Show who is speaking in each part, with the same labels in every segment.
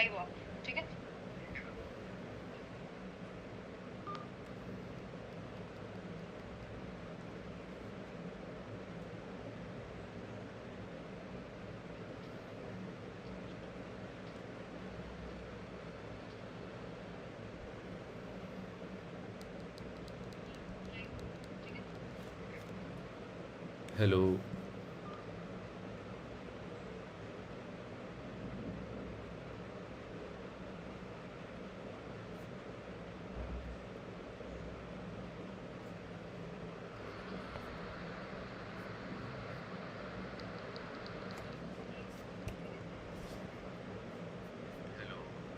Speaker 1: Live of, ठीक है।
Speaker 2: Hello.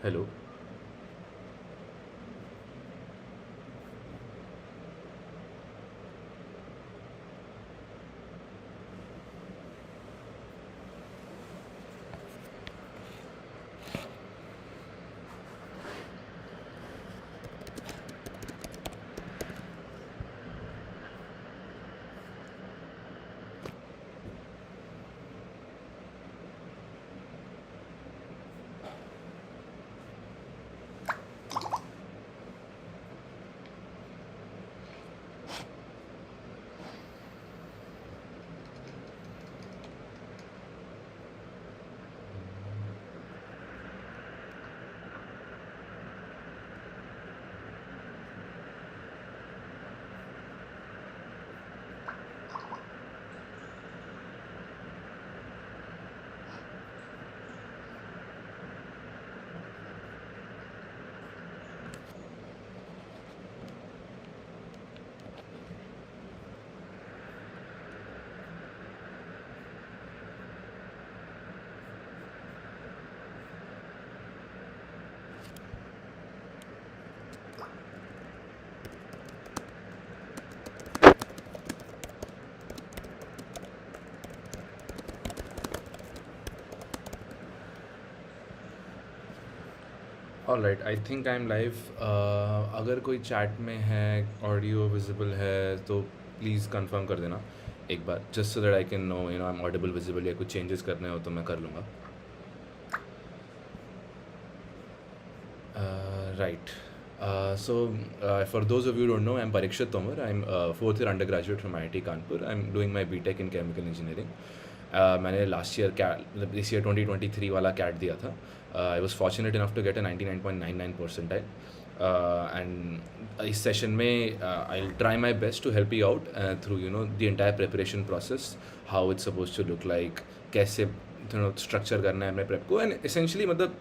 Speaker 2: Hello. Alright, I think I am live. अगर कोई चैट में है, ऑडियो विजिबल है, तो प्लीज़ कंफर्म कर देना एक बार, just so that I can know I am audible visible, या कुछ चेंजेस करने हो तो मैं कर लूँगा। Right, so for those of you who don't know, I'm Parikshit Tomer. I'm fourth year undergraduate from IIT Kanpur. I'm doing my BTech in chemical engineering. मैंने last year मतलब इस ईयर 2023 वाला कैट दिया था. I was fortunate enough to get a 99.99 percentile, and इस session में I will try my best to help you out through the entire preparation process, how it's suppose to look like, कैसे structure करना है अपने prep को. And essentially मतलब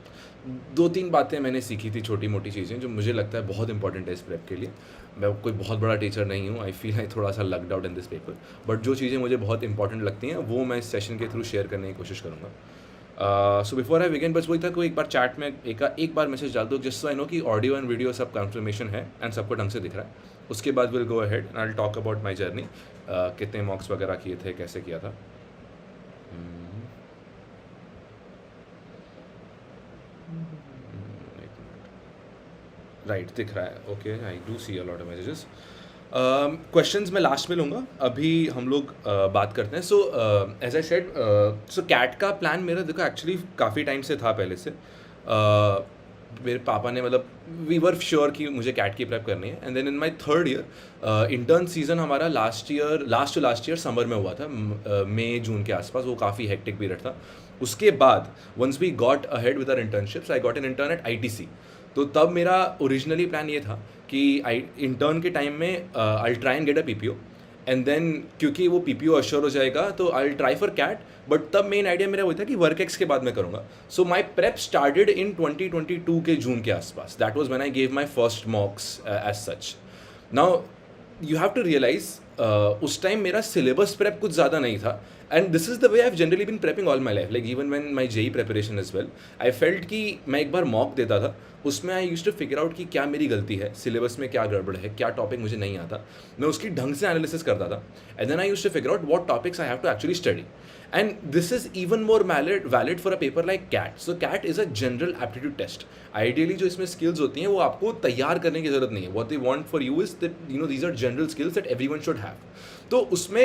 Speaker 2: 2-3 बातें मैंने सीखी थी, छोटी मोटी चीज़ें जो मुझे लगता है बहुत इंपॉर्टेंट है इस प्रेप के लिए. मैं कोई बहुत बड़ा टीचर नहीं हूँ, आई फील आई थोड़ा सा lagged out in this paper, but जो चीज़ें मुझे बहुत इंपॉर्टेंट लगती हैं वो मैं इस सेशन के थ्रू शेयर करने की कोशिश करूँगा. सो बिफोर आई बिगिन, बस वही था, कोई एक बार चैट में एक बार मैसेज डाल दो, जिससे सो आई नो कि ऑडियो एंड वीडियो सब कंफर्मेशन है एंड सबको ढंग से दिख रहा है. उसके बाद will go ahead and I will talk about my journey, कितने मॉक्स वगैरह किए थे, कैसे किया था. राइट, दिख रहा है. Okay, I do see a lot of messages. Questions मैं लास्ट में लूँगा, अभी हम लोग बात करते हैं. So as I said, so CAT का प्लान मेरा देखो एक्चुअली काफ़ी टाइम से था पहले से. मेरे पापा ने मतलब वी वर श्योर कि मुझे कैट की प्रेप करनी है. And then in my third year, intern season हमारा last to last year summer में हुआ था, मई जून के आसपास. वो काफ़ी हेक्टिक पीरियड था. उसके बाद once we got ahead with our internships, I got an intern at ITC. तो तब मेरा ओरिजिनली प्लान ये था कि इंटर्न के टाइम में I try and get a PPO, and then क्योंकि वो PPO अश्योर हो जाएगा तो I try for CAT. But तब मेन आइडिया मेरा वही था कि वर्क एक्स के बाद मैं करूँगा. सो माई प्रेप स्टार्टेड इन 2022 के जून के आसपास. That was when I gave my first mocks as such. Now you have to realise, उस टाइम मेरा सिलेबस प्रेप कुछ ज़्यादा नहीं था. And this is the way I have generally been prepping all my life, like even when my JEE preparation is well, I felt कि मैं एक बार मॉक देता था, उसमें I used to figure out कि क्या मेरी गलती है, सिलेबस में क्या गड़बड़ है, क्या टॉपिक मुझे नहीं आता. मैं उसकी ढंग से एनालिसिस करता था, and then I used to figure out what topics I have to actually study. And this is even more valid for a paper like CAT. So CAT is a general aptitude test. Ideally जो इसमें skills होती हैं वो आपको तैयार करने की ज़रूरत नहीं है. What they want for you is that these are general skills that everyone should have. तो उसमें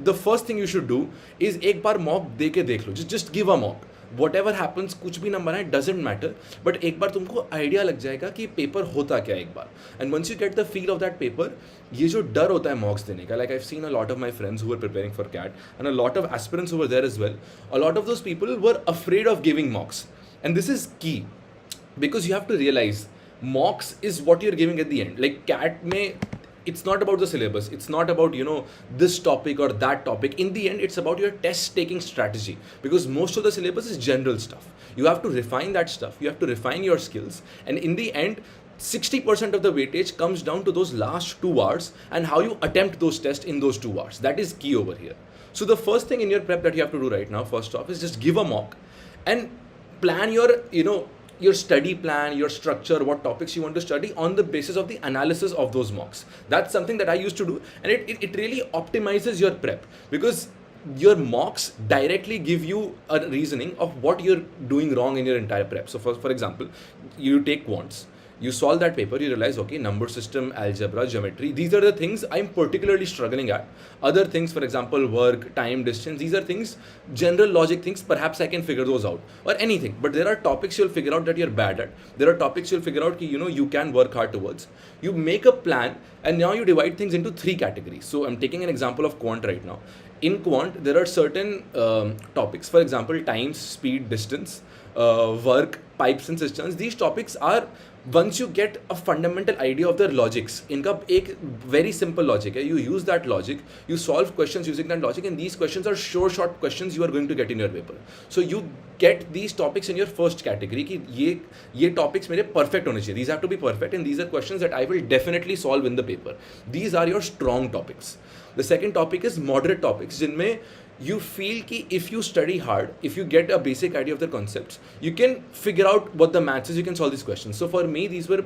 Speaker 2: the first thing you should do is एक बार mock दे के देख लो. Just give a mock. whatever happens, कुछ भी नंबर है, doesn't matter, but एक बार तुमको आइडिया लग जाएगा कि पेपर होता क्या है एक बार, and once you get the feel of that paper, ये जो डर होता है मॉक्स देने का, like I've seen a lot of my friends who were preparing for CAT and a lot of aspirants who were there as well, a lot of those people were afraid of giving mocks, and this is key because you have to realize mocks is what you're giving at the end. Like CAT में it's not about the syllabus, it's not about this topic or that topic. In the end, it's about your test taking strategy, because most of the syllabus is general stuff. You have to refine that stuff, you have to refine your skills, and in the end 60% of the weightage comes down to those last 2 hours and how you attempt those tests in those 2 hours. That is key over here. So the first thing in your prep that you have to do right now, first off, is just give a mock and plan your study plan, your structure, what topics you want to study on the basis of the analysis of those mocks. That's something that I used to do, and it really optimizes your prep, because your mocks directly give you a reasoning of what you're doing wrong in your entire prep. So for example, you take quants, you solve that paper, you realize, okay, number system, algebra, geometry, these are the things I'm particularly struggling at. Other things, for example, work, time, distance, these are things, general logic things, perhaps I can figure those out, or anything. But there are topics you'll figure out that you're bad at. There are topics you'll figure out you can work hard towards. You make a plan, and now you divide things into 3 categories. So I'm taking an example of quant right now. In quant, there are certain topics, for example, time, speed, distance, work, pipes and systems. These topics are, once you get a fundamental idea of their logics, इनका एक very simple logic है, you use that logic, you solve questions using that logic, and these questions are short questions you are going to get in your paper. So you get these topics in your first category कि ये topics मेरे perfect होने चाहिए, these have to be perfect, and these are questions that I will definitely solve in the paper. These are your strong topics. The second topic is moderate topics, जिनमें you feel ki if you study hard, if you get a basic idea of the concepts, you can figure out what the maths is, you can solve these questions. So for me, these were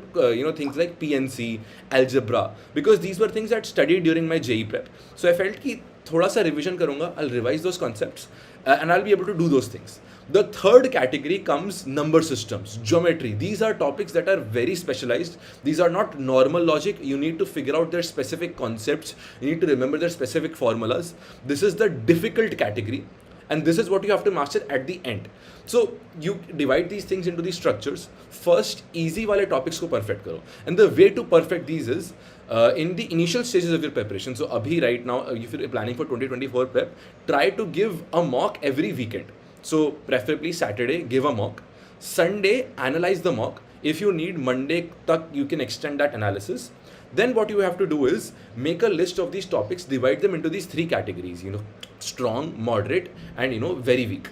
Speaker 2: things like PNC, algebra, because these were things that I studied during my JEE prep. So I felt ki thoda sa revision karunga, I'll revise those concepts and I'll be able to do those things. The third category comes number systems, geometry. These are topics that are very specialized. These are not normal logic. You need to figure out their specific concepts. You need to remember their specific formulas. This is the difficult category, and this is what you have to master at the end. So you divide these things into these structures. First, easy wale topics ko perfect karo. And the way to perfect these is in the initial stages of your preparation. So abhi right now, if you're planning for 2024 prep, try to give a mock every weekend. So preferably Saturday, give a mock. Sunday, analyze the mock. If you need, Monday tak you can extend that analysis. Then what you have to do is make a list of these topics, divide them into these 3 categories, strong, moderate, and very weak.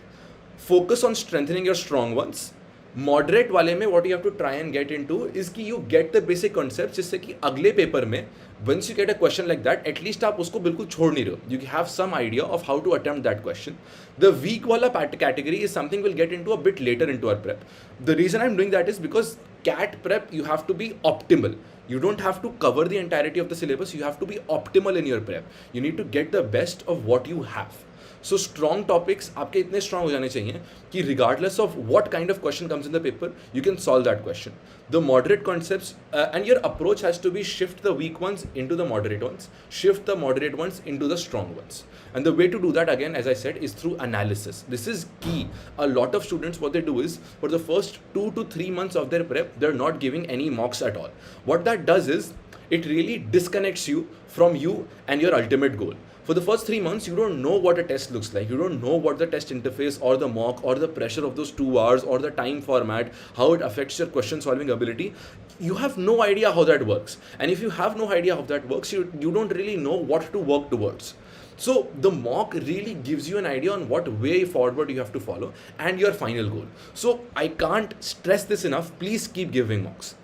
Speaker 2: Focus on strengthening your strong ones. Moderate वाले में what you have to try and get into is कि you get the basic concepts, जिससे कि अगले paper में once you get a question like that, at least आप उसको बिल्कुल छोड़ नहीं रहे हो. You have some idea of how to attempt that question. The weak वाला category is something we'll get into a bit later into our prep. The reason I'm doing that is because CAT prep, you have to be optimal. You don't have to cover the entirety of the syllabus. You have to be optimal in your prep. You need to get the best of what you have. So strong topics आपके इतने strong हो जाने चाहिए कि regardless of what kind of question comes in the paper, you can solve that question. The moderate concepts and your approach has to be shift the weak ones into the moderate ones, shift the moderate ones into the strong ones. And the way to do that, again, as I said, is through analysis. This is key. A lot of students, what they do is for the first 2 to 3 months of their prep, they're not giving any mocks at all. What that does is it really disconnects you from you and your ultimate goal. For the first 3 months, you don't know what a test looks like. You don't know what the test interface or the mock or the pressure of those 2 hours or the time format, how it affects your question solving ability. You have no idea how that works. And if you have no idea how that works, you don't really know what to work towards. So the mock really gives you an idea on what way forward you have to follow and your final goal. So I can't stress this enough. Please keep giving mocks.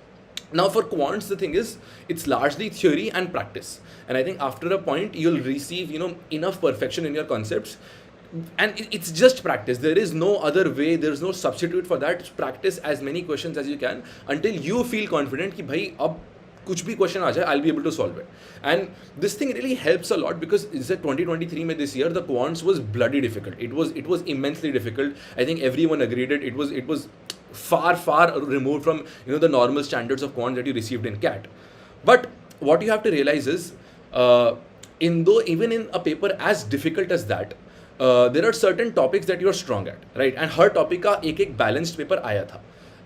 Speaker 2: Now for quants, the thing is, it's largely theory and practice. And I think after a point, you'll receive, enough perfection in your concepts. And it's just practice. There is no other way. There's no substitute for that. Practice as many questions as you can until you feel confident कि भाई अब कुछ भी question आ जाए, I'll be able to solve it. And this thing really helps a lot because it's at 2023 में this year, the quants was bloody difficult. It was immensely difficult. I think everyone agreed it was far removed from the normal standards of quant that you received in CAT. But what you have to realize is even in a paper as difficult as that, there are certain topics that you are strong at, right? And her topic का एक balanced paper आया था.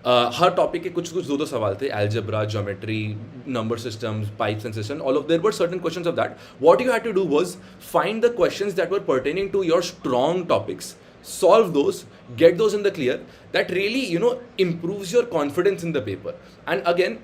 Speaker 2: हर topic के कुछ कुछ दो सवाल थे, algebra, geometry, number systems, pipes and systems, all of there were certain questions of that. What you had to do was find the questions that were pertaining to your strong topics, solve those, get those in the clear. That really, improves your confidence in the paper. And again,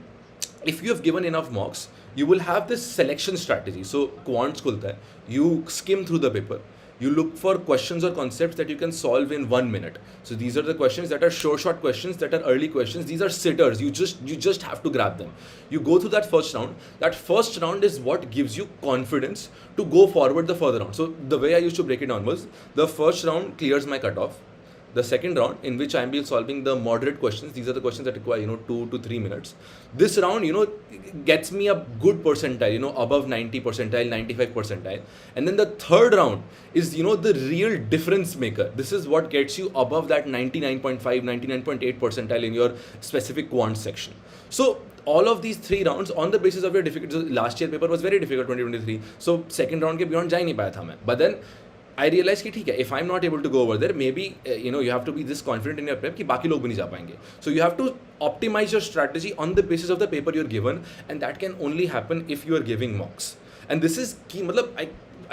Speaker 2: if you have given enough mocks, you will have this selection strategy. So quants खुलता है, you skim through the paper. You look for questions or concepts that you can solve in 1 minute. So these are the questions that are short questions, that are early questions. These are sitters. You just have to grab them. You go through that first round. That first round is what gives you confidence to go forward the further round. So the way I used to break it down was, the first round clears my cutoff. The second round, in which I am solving the moderate questions, these are the questions that require 2 to 3 minutes. This round gets me a good percentile, above 90 percentile, 95 percentile. And then the third round is the real difference maker. This is what gets you above that 99.5, 99.8 percentile in your specific quant section. So all of these 3 rounds, on the basis of your difficulty, last year paper was very difficult, 2023, so second round ke beyond जा ही नहीं पाया था मैं. But then I realized कि ठीक है, if I'm not able to go over there, maybe you have to be this confident in your prep कि बाकी लोग भी नहीं जा पाएंगे. So you have to optimize your strategy on the basis of the paper you're given, and that can only happen if you are giving mocks. And this is key. मतलब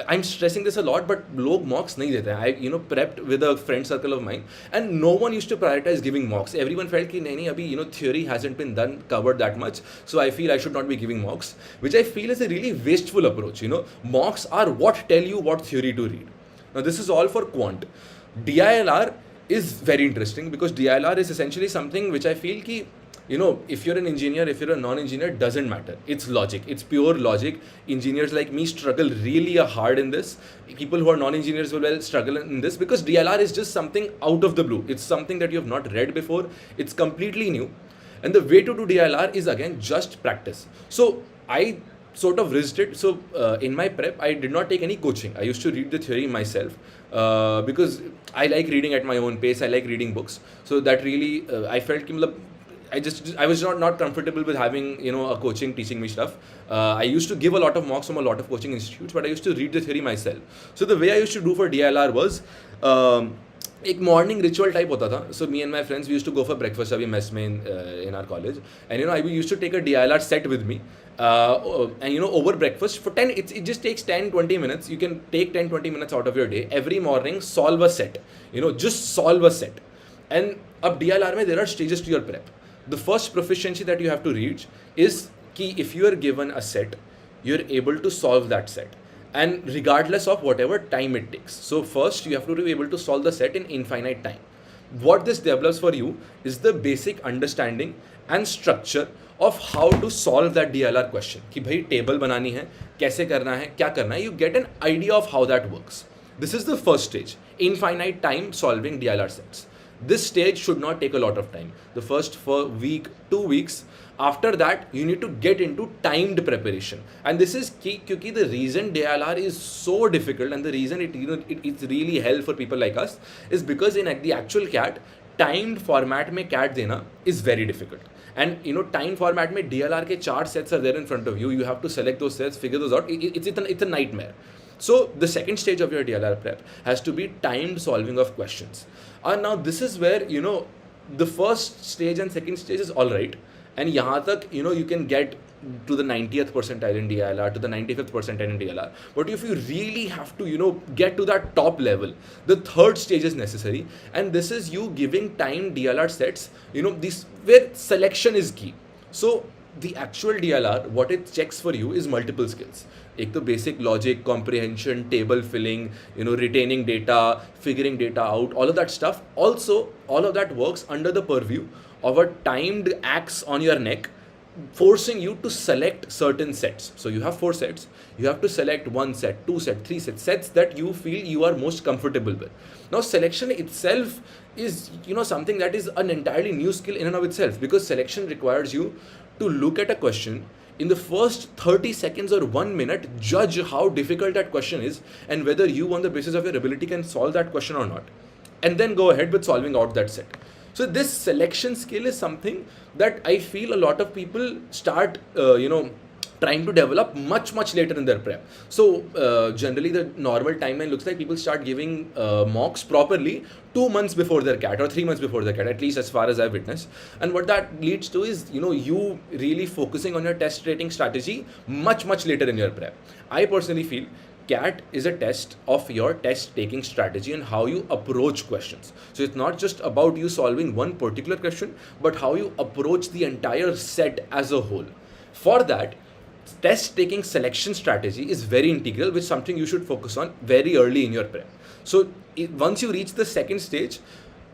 Speaker 2: I'm stressing this a lot, but लोग mocks नहीं देते हैं. I prepped with a friend circle of mine, and no one used to prioritize giving mocks. Everyone felt कि नहीं अभी theory hasn't been covered that much, so I feel I should not be giving mocks, which I feel is a really wasteful approach. Mocks are what tell you what theory to read. Now this is all for quant. DILR is very interesting because DILR is essentially something which I feel ki, if you're an engineer, if you're a non-engineer, doesn't matter. It's logic. It's pure logic. Engineers like me struggle really hard in this. People who are non-engineers will struggle in this because DILR is just something out of the blue. It's something that you have not read before. It's completely new. And the way to do DILR is again just practice. So I sort of risked it. So in my prep, I did not take any coaching. I used to read the theory myself because I like reading at my own pace. I like reading books. So that really, I felt I was not comfortable with having a coaching teaching me stuff. I used to give a lot of mocks from a lot of coaching institutes, but I used to read the theory myself. So the way I used to do for DLR was एक morning ritual type होता था. So me and my friends, we used to go for breakfast अभी mess में in our college, and I used to take a DLR set with me, and over breakfast for 10, it just takes 10-20 minutes. You can take 10-20 minutes out of your day every morning, solve a set, just solve a set. And अब DLR में there are stages to your prep. The first proficiency that you have to reach is कि if you are given a set, you're able to solve that set, and regardless of whatever time it takes. So first you have to be able to solve the set in infinite time. What this develops for you is the basic understanding and structure of how to solve that DLR question. कि भाई table बनानी है, कैसे करना है, क्या करना है. You get an idea of how that works. This is the first stage, infinite time solving DLR sets. This stage should not take a lot of time. The first week, 2 weeks. After that, you need to get into timed preparation. And this is key because the reason DLR is so difficult and the reason it's really hell for people like us is because in the actual CAT, timed format में CAT देना is very difficult. And time format में DLR के 4 sets are there in front of you. You have to select those sets, figure those out. It's a nightmare. So the second stage of your DLR prep has to be timed solving of questions. And now this is where, the first stage and second stage is all right. And yahan tak, you can get to the 90th percentile in DLR, to the 95th percentile in DLR. But if you really have to, get to that top level, the third stage is necessary. And this is you giving timed DLR sets, this where selection is key. So the actual DLR, what it checks for you is multiple skills. एक तो basic logic, comprehension, table filling, retaining data, figuring data out, all of that stuff. Also, all of that works under the purview of a timed axe on your neck, forcing you to select certain sets. So you have 4 sets. You have to select 1 set, 2 set, 3 sets, sets that you feel you are most comfortable with. Now, selection itself is, something that is an entirely new skill in and of itself, because selection requires you to look at a question, in the first 30 seconds or 1 minute, judge how difficult that question is and whether you, on the basis of your ability, can solve that question or not. And then go ahead with solving out that set. So this selection skill is something that I feel a lot of people start, trying to develop much later in their prep. So generally the normal timeline looks like people start giving mocks properly 2 months before their CAT or 3 months before their CAT, at least as far as I've witnessed. And what that leads to is, you really focusing on your test rating strategy much later in your prep. I personally feel CAT is a test of your test taking strategy and how you approach questions. So it's not just about you solving one particular question, but how you approach the entire set as a whole. For that, test taking selection strategy is very integral, which is something you should focus on very early in your prep. So once you reach the second stage,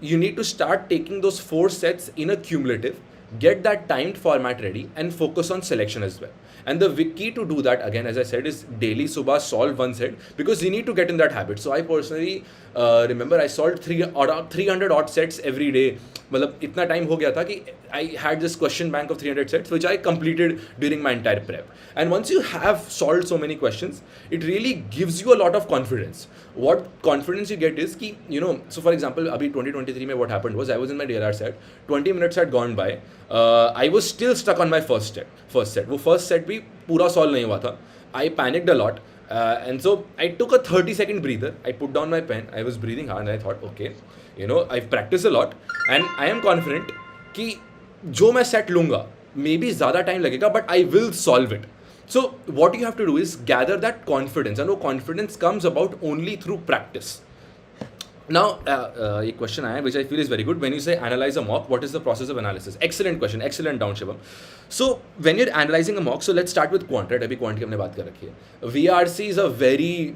Speaker 2: you need to start taking those 4 sets in a cumulative, get that timed format ready, and focus on selection as well. And the key to do that, again, as I said, is daily subah solve one set, because you need to get in that habit. So I personally remember I solved 300 odd sets every day. मतलब इतना time हो गया था कि I had this question bank of 300 sets which I completed during my entire prep. And once you have solved so many questions, it really gives you a lot of confidence. What confidence you get is कि, so for example, अभी 2023 में what happened was I was in my DLR set, 20 minutes had gone by, I was still stuck on my first set. वो first set भी पूरा solve नहीं हुआ था. I panicked a lot. And so I took a 30-second breather. I put down my pen. I was breathing hard and I thought, okay, I've practiced a lot and I am confident कि जो मैं set लूँगा, maybe ज़्यादा time लगेगा, but I will solve it. So what you have to do is gather that confidence, and वो confidence comes about only through practice. Now, a question I have, which I feel is very good. When you say analyze a mock, what is the process of analysis? Excellent question, excellent down, Shivam. So, when you're analyzing a mock, so let's start with Quant, right? अभी Quant की हमने बात कर रखी है. VRC is a very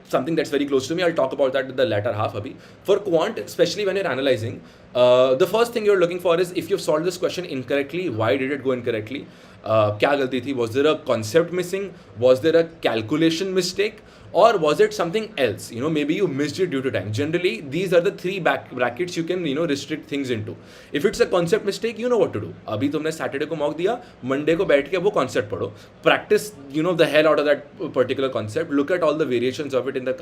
Speaker 2: something that's very close to me. I'll talk about that in the latter half abhi. For Quant, especially when you're analyzing, the first thing you're looking for is if you've solved this question incorrectly, why did it go incorrectly? क्या गलती थी? Was there a concept missing? Was there a calculation mistake? Or was it something else? Maybe you missed it due to time. Generally, these are the 3 brackets you can, restrict things into. If it's a concept mistake, you know what to do. अभी तुमने Saturday को mock दिया, Monday को बैठ के वो concept पढ़ो. Practice, the hell out of that particular concept. Look at all the variations of it in the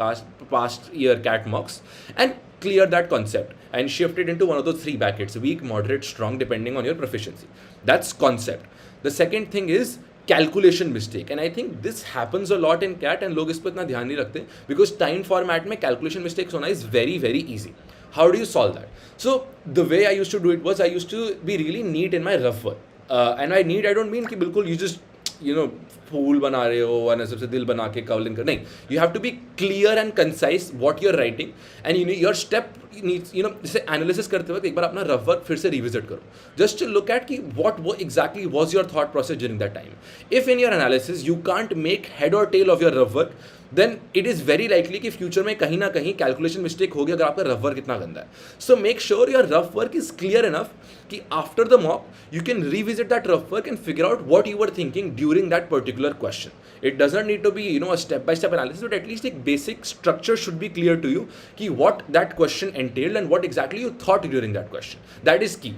Speaker 2: past year CAT mocks and clear that concept and shift it into one of those 3 brackets: weak, moderate, strong, depending on your proficiency. That's concept. The second thing is calculation mistake, and I think this happens a lot in CAT and लोग इस पर इतना ध्यान नहीं रखते because time format में calculation mistakes होना is very easy. How do you solve that? So the way I used to do it was I used to be really neat in my rough work, and I don't mean कि बिल्कुल you just फूल बना रहे हो और सबसे दिल बना के कवलिंग कर, नहीं. You have to be clear and concise what you're writing, and your step needs, जैसे एनालिसिस करते वक्त एक बार अपना रफ वर्क फिर से रिविजिट करो, जस्ट टू लुक एट कि what exactly was your thought process during that time. If in your analysis you can't make head or tail of your rough work, then it is very likely कि future में कहीं ना कहीं calculation mistake होगी अगर आपका rough work इतना गंदा है. So make sure your rough work is clear enough कि after the mock you can revisit that rough work and figure out what you were thinking during that particular question. It doesn't need to be, a step-by-step analysis, but at least a basic structure should be clear to you ki what that question entailed and what exactly you thought during that question. That is key.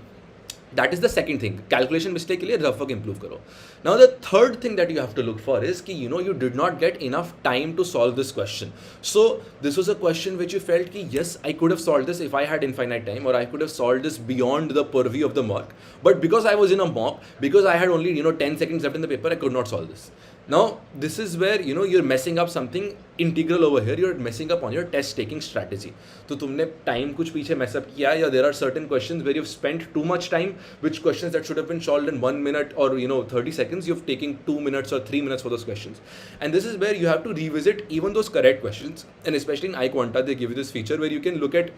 Speaker 2: That is the second thing. Calculation mistake के लिए rough work improve करो. Now the third thing that you have to look for is कि you did not get enough time to solve this question. So this was a question which you felt कि yes, I could have solved this if I had infinite time, or I could have solved this beyond the purview of the mock. But because I was in a mock, because I had only 10 seconds left in the paper, I could not solve this. Now this is where you're messing up something integral over here. You're messing up on your test taking strategy. तो तुमने time कुछ पीछे mess up किया, या there are certain questions where you've spent too much time, which questions that should have been solved in 1 minute or 30 seconds, you've taken 2 minutes or 3 minutes for those questions. And this is where you have to revisit even those correct questions. And especially in iQuanta, they give you this feature where you can look at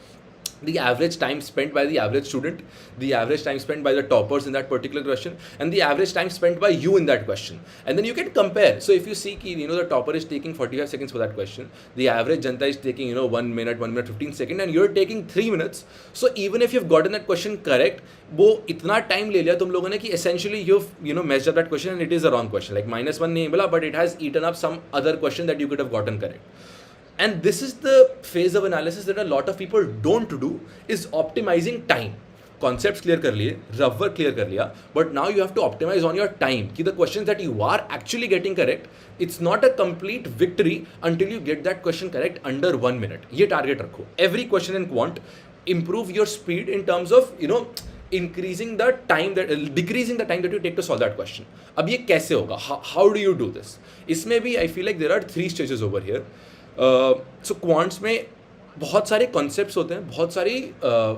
Speaker 2: the average time spent by the average student, the average time spent by the toppers in that particular question, and the average time spent by you in that question. And then you can compare. So if you see ki, the topper is taking 45 seconds for that question, the average janta is taking 1 minute 15 seconds, and you're taking 3 minutes. So even if you've gotten that question correct, वो इतना time ले लिया तुम लोगों ने कि essentially you've messed up that question and it is a wrong question. Like -1 नहीं मिला, but it has eaten up some other question that you could have gotten correct. And this is the phase of analysis that a lot of people don't do, is optimizing time. Concepts clear कर लिए, rough work clear कर लिया, but now you have to optimize on your time. कि the questions that you are actually getting correct, it's not a complete victory until you get that question correct under 1 minute. ये target रखो. Every question in Quant, improve your speed in terms of decreasing the time that you take to solve that question. अब ये कैसे होगा? How do you do this? इसमें भी I feel like there are 3 stages over here. So quants में बहुत सारे concepts होते हैं, बहुत सारी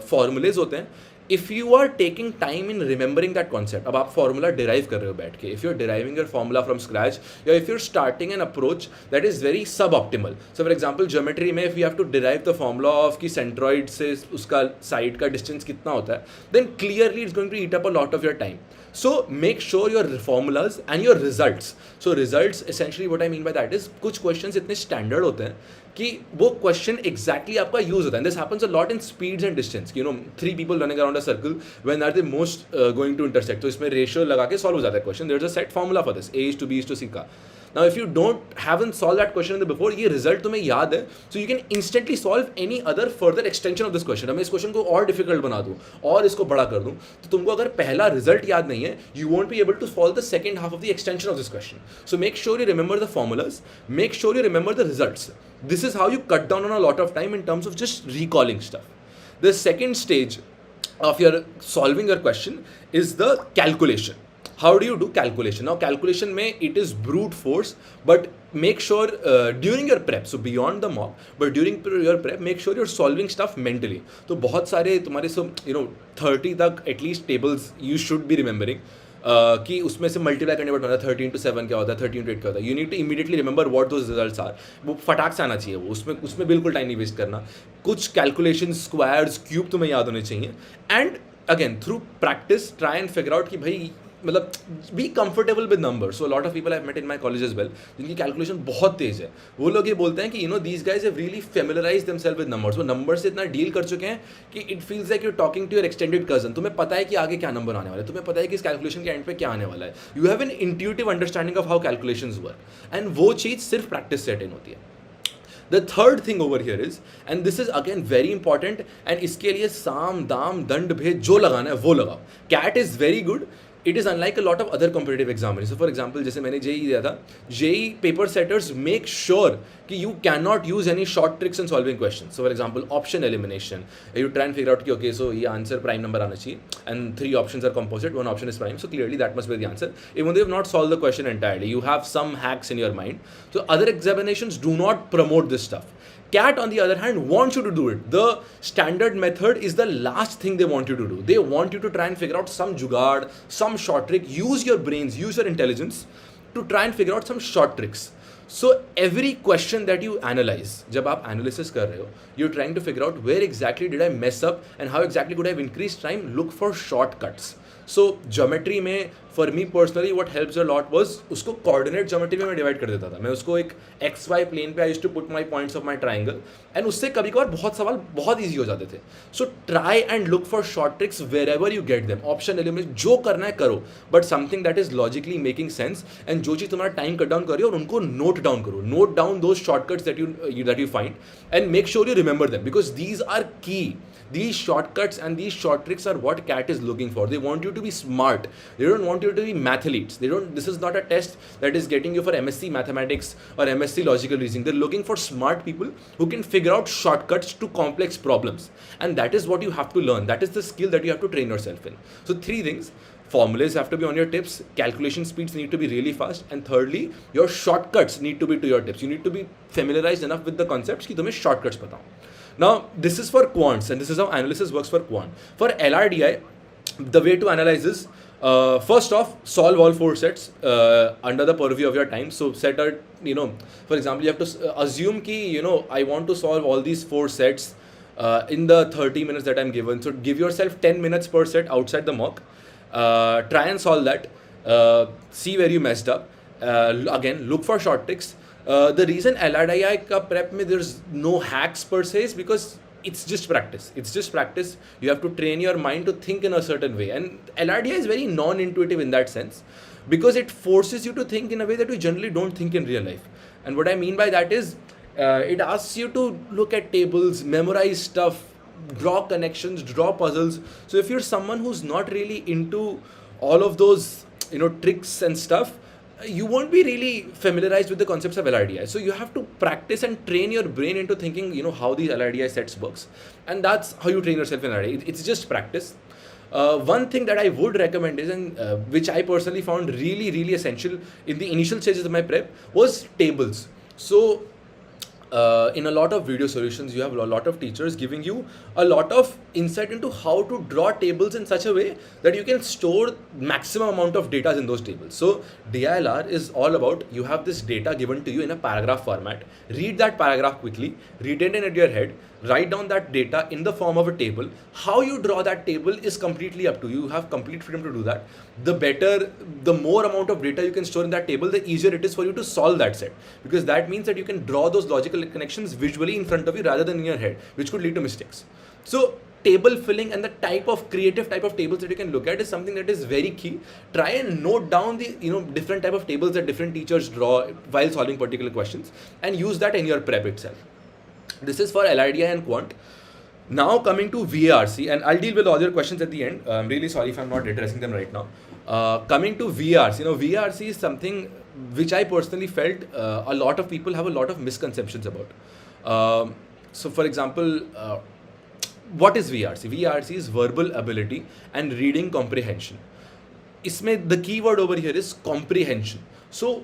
Speaker 2: formulas होते हैं. If you are taking time in remembering that concept, अब आप formula derive कर रहे हो बैठ के, if you're deriving your formula from scratch, or if you're starting an approach that is very suboptimal. So for example, geometry में if you have to derive the formula of कि centroid से उसका side का distance कितना होता है, then clearly it's going to eat up a lot of your time. So make sure your formulas and your results. So results, essentially what I mean by that is कुछ questions इतने standard होते हैं कि वो question exactly आपका use होता है. And this happens a lot in speeds and distance. You know, 3 people running around a circle, when are they most going to intersect? तो इसमें ratio लगा के solve हो जाता है question. There's a set formula for this. A is to B is to C का. Now if you haven't solved that question in the before, ये result तुम्हें याद है, so you can instantly solve any other further extension of this question. मैं इस question को और difficult बना दूँ और इसको बड़ा कर दूँ, तो तुमको अगर पहला result याद नहीं है, you won't be able to solve the second half of the extension of this question. So make sure you remember the formulas, make sure you remember the results. This is how you cut down on a lot of time in terms of just recalling stuff. The second stage of your solving your question is the calculation. How do you do calculation? Now calculation में it is brute force, but make sure during your prep, so beyond the mock, but during your prep, make sure you're solving stuff mentally. तो बहुत सारे तुम्हारे you know 30 तक at least tables you should be remembering. कि उसमें से multiply करने पर बनता है 13 to 7 क्या होता है, 13 to 8 क्या होता है. You need to immediately remember what those results are. वो फटाक से आना चाहिए, वो उसमें बिल्कुल टाइम नहीं वेस्ट करना. कुछ कैलकुलेशन स्क्वायर्स क्यूब तुम्हें याद होने चाहिए. And again through practice try and figure out कि भाई मतलब be comfortable with number. So lot of people I met in my college as well जिनकी कैलकुलेशन बहुत तेज है, वो लोग ये बोलते हैं कि you know these guys have really familiarise themselves with numbers. वो नंबर से इतना डील कर चुके हैं कि it feels like you talking to your extended cousin. तुम्हें पता है कि आगे क्या नंबर आने वाला है, तुम्हें पता है कि इस कैलकुलेशन के एंड पे क्या आने वाला है. You have an intuitive understanding of how calculations work, and वो चीज़ सिर्फ प्रैक्टिस से अटेन होती है. The third thing over here is, and this is again very important, and इसके लिए साम दाम दंड भेद जो लगाना है वो लगाओ. CAT is very good. It is unlike a lot of other competitive examinations. So for example, जैसे मैंने JEE दिया था, JEE paper setters make sure कि you cannot use any short tricks in solving questions. So for example, option elimination. You try and figure out कि okay, so ये answer prime number आना चाहिए, and 3 options are composite, 1 option is prime, so clearly that must be the answer. Even though you have not solved the question entirely, you have some hacks in your mind. So other examinations do not promote this stuff. CAT, on the other hand, wants you to do it. The standard method is the last thing they want you to do. They want you to try and figure out some jugaad, some short trick. Use your brains, use your intelligence to try and figure out some short tricks. So every question that you analyze, जब आप analysis कर रहे हो, you're trying to figure out where exactly did I mess up and how exactly could I have increased time. Look for shortcuts. So geometry में for me personally what helps a lot was उसको coordinate geometry में मैं divide कर देता था. मैं उसको एक XY plane पे I used to put my points of my triangle, and उससे कभी कभार बहुत सवाल बहुत easy हो जाते थे. So try and look for short tricks wherever you get them. Option elimination जो करना है करो, but something that is logically making sense, and जो चीज़ तुम्हारा time cut down कर रही है और उनको note down करो. Note down those shortcuts that you find, and make sure you remember them, because these are key. These shortcuts and these short tricks are what CAT is looking for. They want you to be smart. They don't want you to be mathletes. This is not a test that is getting you for MSc mathematics or MSc logical reasoning. They're looking for smart people who can figure out shortcuts to complex problems. And that is what you have to learn. That is the skill that you have to train yourself in. So 3 things. Formulas have to be on your tips, calculation speeds need to be really fast, and thirdly, your shortcuts need to be to your tips. You need to be familiarized enough with the concepts कि तुम्हें shortcuts पता हो. Now, this is for quants, and this is how analysis works for quant. For LRDI, the way to analyze is, first off, solve all 4 sets under the purview of your time. So set a, for example, you have to assume ki, I want to solve all these 4 sets in the 30 minutes that I'm given. So give yourself 10 minutes per set outside the mock. Try and solve that. See where you messed up. Again, look for short tricks. The reason LRDI का prep में there's no hacks per se is because it's just practice. It's just practice. You have to train your mind to think in a certain way. And LRDI is very non-intuitive in that sense, because it forces you to think in a way that you generally don't think in real life. And what I mean by that is, it asks you to look at tables, memorize stuff, draw connections, draw puzzles. So if you're someone who's not really into all of those, tricks and stuff, you won't be really familiarized with the concepts of LRDI. So you have to practice and train your brain into thinking, how these LRDI sets works. And that's how you train yourself in LRDI. It's just practice. One thing that I would recommend is, and which I personally found really, really essential in the initial stages of my prep, was tables. So in a lot of video solutions, you have a lot of teachers giving you a lot of insight into how to draw tables in such a way that you can store maximum amount of data in those tables. So DILR is all about, you have this data given to you in a paragraph format. Read that paragraph quickly, retain it in your head, write down that data in the form of a table. How you draw that table is completely up to you. You have complete freedom to do that. The more amount of data you can store in that table, the easier it is for you to solve that set, because that means that you can draw those logical connections visually in front of you rather than in your head, which could lead to mistakes. So table filling and the creative type of tables that you can look at is something that is very key. Try and note down the different type of tables that different teachers draw while solving particular questions, and use that in your prep itself. This is for LRDI and Quant. Now coming to VRC, and I'll deal with all your questions at the end. I'm really sorry if I'm not addressing them right now. Coming to VRC, VRC is something which I personally felt a lot of people have a lot of misconceptions about. So for example, what is VRC? VRC is verbal ability and reading comprehension. The key word over here is comprehension. So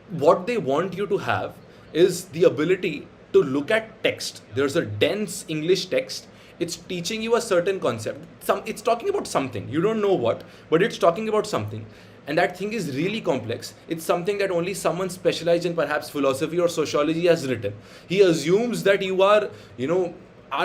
Speaker 2: what they want you to have is the ability to look at text. There's a dense English text. It's teaching you a certain concept. It's talking about something. You don't know what, but it's talking about something. And that thing is really complex. It's something that only someone specialized in perhaps philosophy or sociology has written. He assumes that you are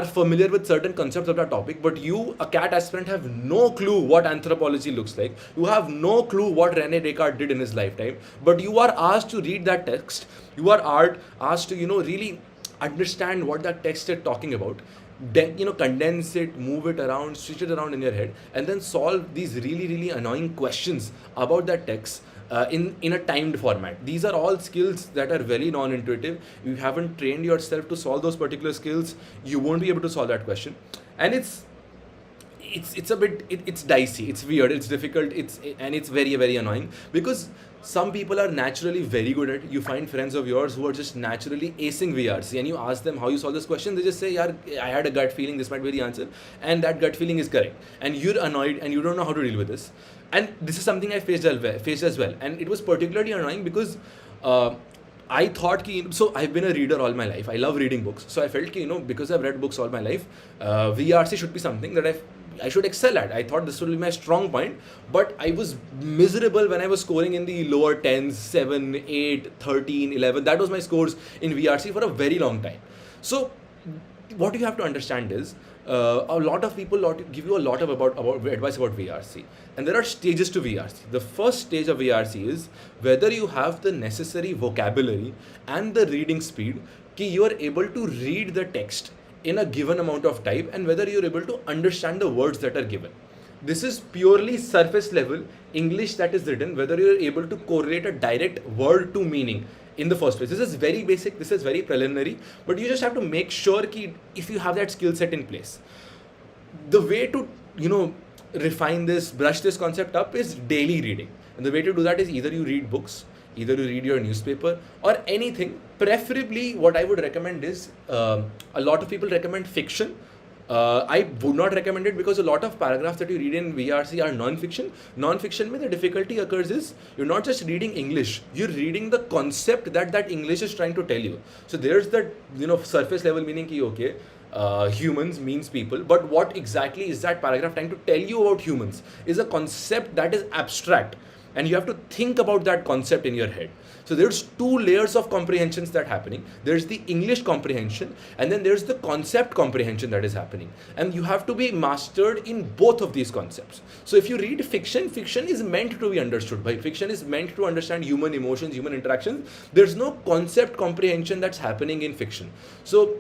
Speaker 2: familiar with certain concepts of that topic, but you, a CAT aspirant, have no clue what anthropology looks like. You have no clue what René Descartes did in his lifetime, but you are asked to read that text. You are asked to, really understand what that text is talking about. Then, condense it, move it around, switch it around in your head, and then solve these really, really annoying questions about that text in a timed format. These are all skills that are very non-intuitive. You haven't trained yourself to solve those particular skills, you won't be able to solve that question. And it's a bit, it's dicey, it's weird, it's difficult, and it's very, very annoying, because some people are naturally very good at it. You find friends of yours who are just naturally acing VRC, and you ask them how you solve this question, they just say, "Yaar, I had a gut feeling this might be the answer," and that gut feeling is correct, and you're annoyed and you don't know how to deal with this. And this is something I faced as well, and it was particularly annoying because I thought so I've been a reader all my life. I love reading books, so I felt because I've read books all my life, VRC should be something that I should excel at. I thought this would be my strong point, but I was miserable when I was scoring in the lower 10s, 7, 8, 13, 11. That was my scores in VRC for a very long time. So what you have to understand is, a lot of people give you a lot of about advice about VRC, and there are stages to VRC. The first stage of VRC is whether you have the necessary vocabulary and the reading speed कि you are able to read the text in a given amount of time, and whether you're able to understand the words that are given. This is purely surface level English that is written, whether you're able to correlate a direct word to meaning in the first place. This is very basic, this is very preliminary, but you just have to make sure that if you have that skill set in place. The way to, refine this, brush this concept up is daily reading. And the way to do that is either you read books, either you read your newspaper or anything. Preferably what I would recommend is, a lot of people recommend fiction. I would not recommend it because a lot of paragraphs that you read in VRC are non-fiction. Non-fiction mein the difficulty occurs is you're not just reading English, you're reading the concept that English is trying to tell you. So there's that surface level meaning ki okay, humans means people, but what exactly is that paragraph trying to tell you about humans is a concept that is abstract, and you have to think about that concept in your head. So there's two layers of comprehensions that are happening. There's the English comprehension, and then there's the concept comprehension that is happening. And you have to be mastered in both of these concepts. So if you read fiction, fiction is meant to be understood. Fiction is meant to understand human emotions, human interactions. There's no concept comprehension that's happening in fiction. So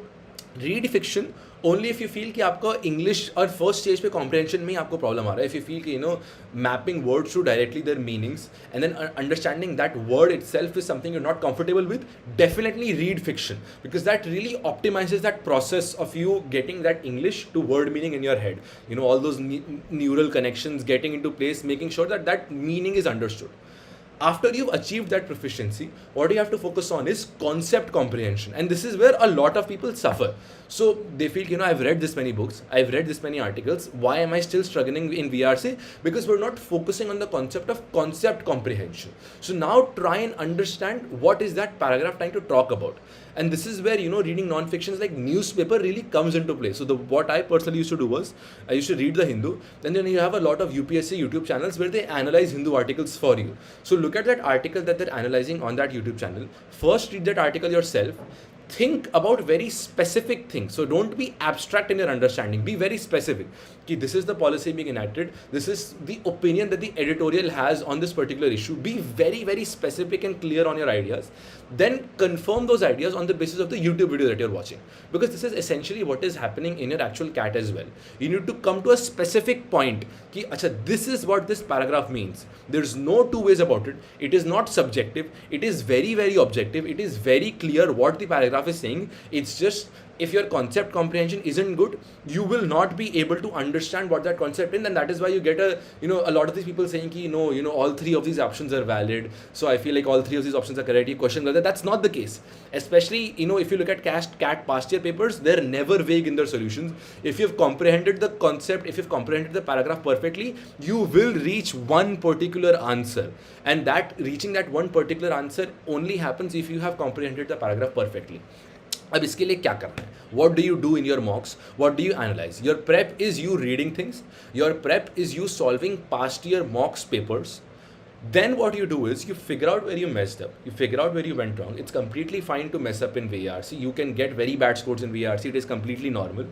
Speaker 2: read fiction only if you feel कि आपका English और first stage पे comprehension में ही आपको problem आ रहा है. If you feel कि mapping words to directly their meanings and then understanding that word itself is something you're not comfortable with, definitely read fiction, because that really optimizes that process of you getting that English to word meaning in your head. All those neural connections getting into place, making sure that meaning is understood. After you've achieved that proficiency, what you have to focus on is concept comprehension. And this is where a lot of people suffer. So they feel, I've read this many books, I've read this many articles, why am I still struggling in VRC? Because we're not focusing on the concept of concept comprehension. So now try and understand what is that paragraph trying to talk about. And this is where, reading non-fictions like newspaper really comes into play. So what I personally used to do was, I used to read the Hindu, and then you have a lot of UPSC YouTube channels where they analyze Hindu articles for you. So look at that article that they're analyzing on that YouTube channel. First read that article yourself. Think about very specific things. So don't be abstract in your understanding. Be very specific. This is the policy being enacted. This is the opinion that the editorial has on this particular issue. Be very, very specific and clear on your ideas. Then confirm those ideas on the basis of the YouTube video that you're watching. Because this is essentially what is happening in your actual CAT as well. You need to come to a specific point. This is what this paragraph means. There's no two ways about it. It is not subjective. It is very, very objective. It is very clear what the paragraph is saying. It's just, if your concept comprehension isn't good, you will not be able to understand what that concept is, and that is why you get a lot of these people saying all three of these options are valid, so I feel like all three of these options are correct. You question whether that's not the case. Especially if you look at CAT past year papers, they're never vague in their solutions. If you've comprehended the concept, if you've comprehended the paragraph perfectly, you will reach one particular answer, and that reaching that one particular answer only happens if you have comprehended the paragraph perfectly. अब इसके लिए क्या करना है? What do you do in your mocks? What do you analyze? Your prep is you reading things. Your prep is you solving past year mocks papers. Then what you do is you figure out where you messed up. You figure out where you went wrong. It's completely fine to mess up in VRC. You can get very bad scores in VRC. It is completely normal.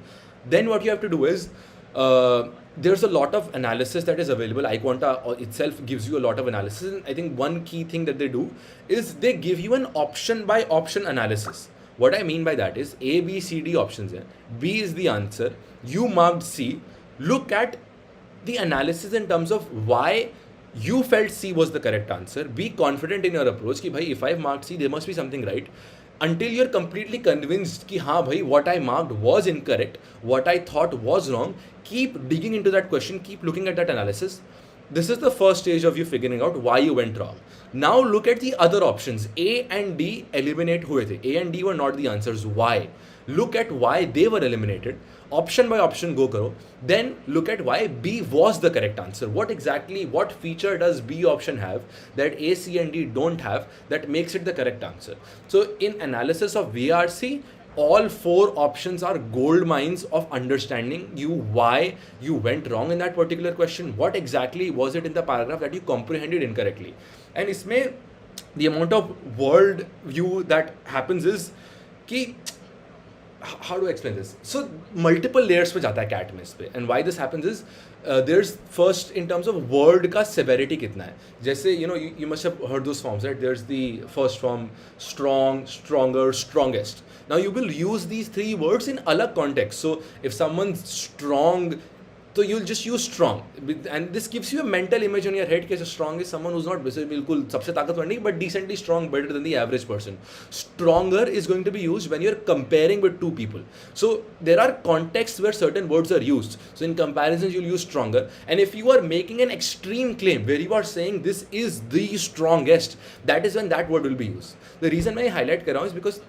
Speaker 2: Then what you have to do is there's a lot of analysis that is available. iQuanta itself gives you a lot of analysis. And I think one key thing that they do is they give you an option by option analysis. What I mean by that is A, B, C, D options here. B is the answer. You marked C. Look at the analysis in terms of why you felt C was the correct answer. Be confident in your approach. Ki, bhai, if I've marked C, there must be something right. Until you're completely convinced ki, haan, bhai, what I marked was incorrect. What I thought was wrong. Keep digging into that question. Keep looking at that analysis. This is the first stage of you figuring out why you went wrong. Now look at the other options. A and D eliminate hue the. A and D were not the answers. Why? Look at why they were eliminated. Option by option go karo. Then look at why B was the correct answer. What feature does B option have that A, C and D don't have that makes it the correct answer? So in analysis of VRC, all four options are gold mines of understanding you why you went wrong in that particular question. What exactly was it in the paragraph that you comprehended incorrectly? And isme the amount of world view that happens is ki, how do I explain this? So multiple layers पे जाता है CAT में इस पे. And why this happens is there's first in terms of word का severity कितना है. जैसे you must have heard those forms, right? There's the first form, strong, stronger, strongest. Now you will use these three words in अलग context. So if someone's strong, so you'll just use strong, and this gives you a mental image in your head that strong is someone who's not बिल्कुल सबसे ताकतवर नहीं, but decently strong, better than the average person. Stronger is going to be used when you're comparing with two people. So there are contexts where certain words are used. So in comparisons, you'll use stronger. And if you are making an extreme claim where you are saying this is the strongest, that is when that word will be used. The reason I highlight कर रहा हूँ is because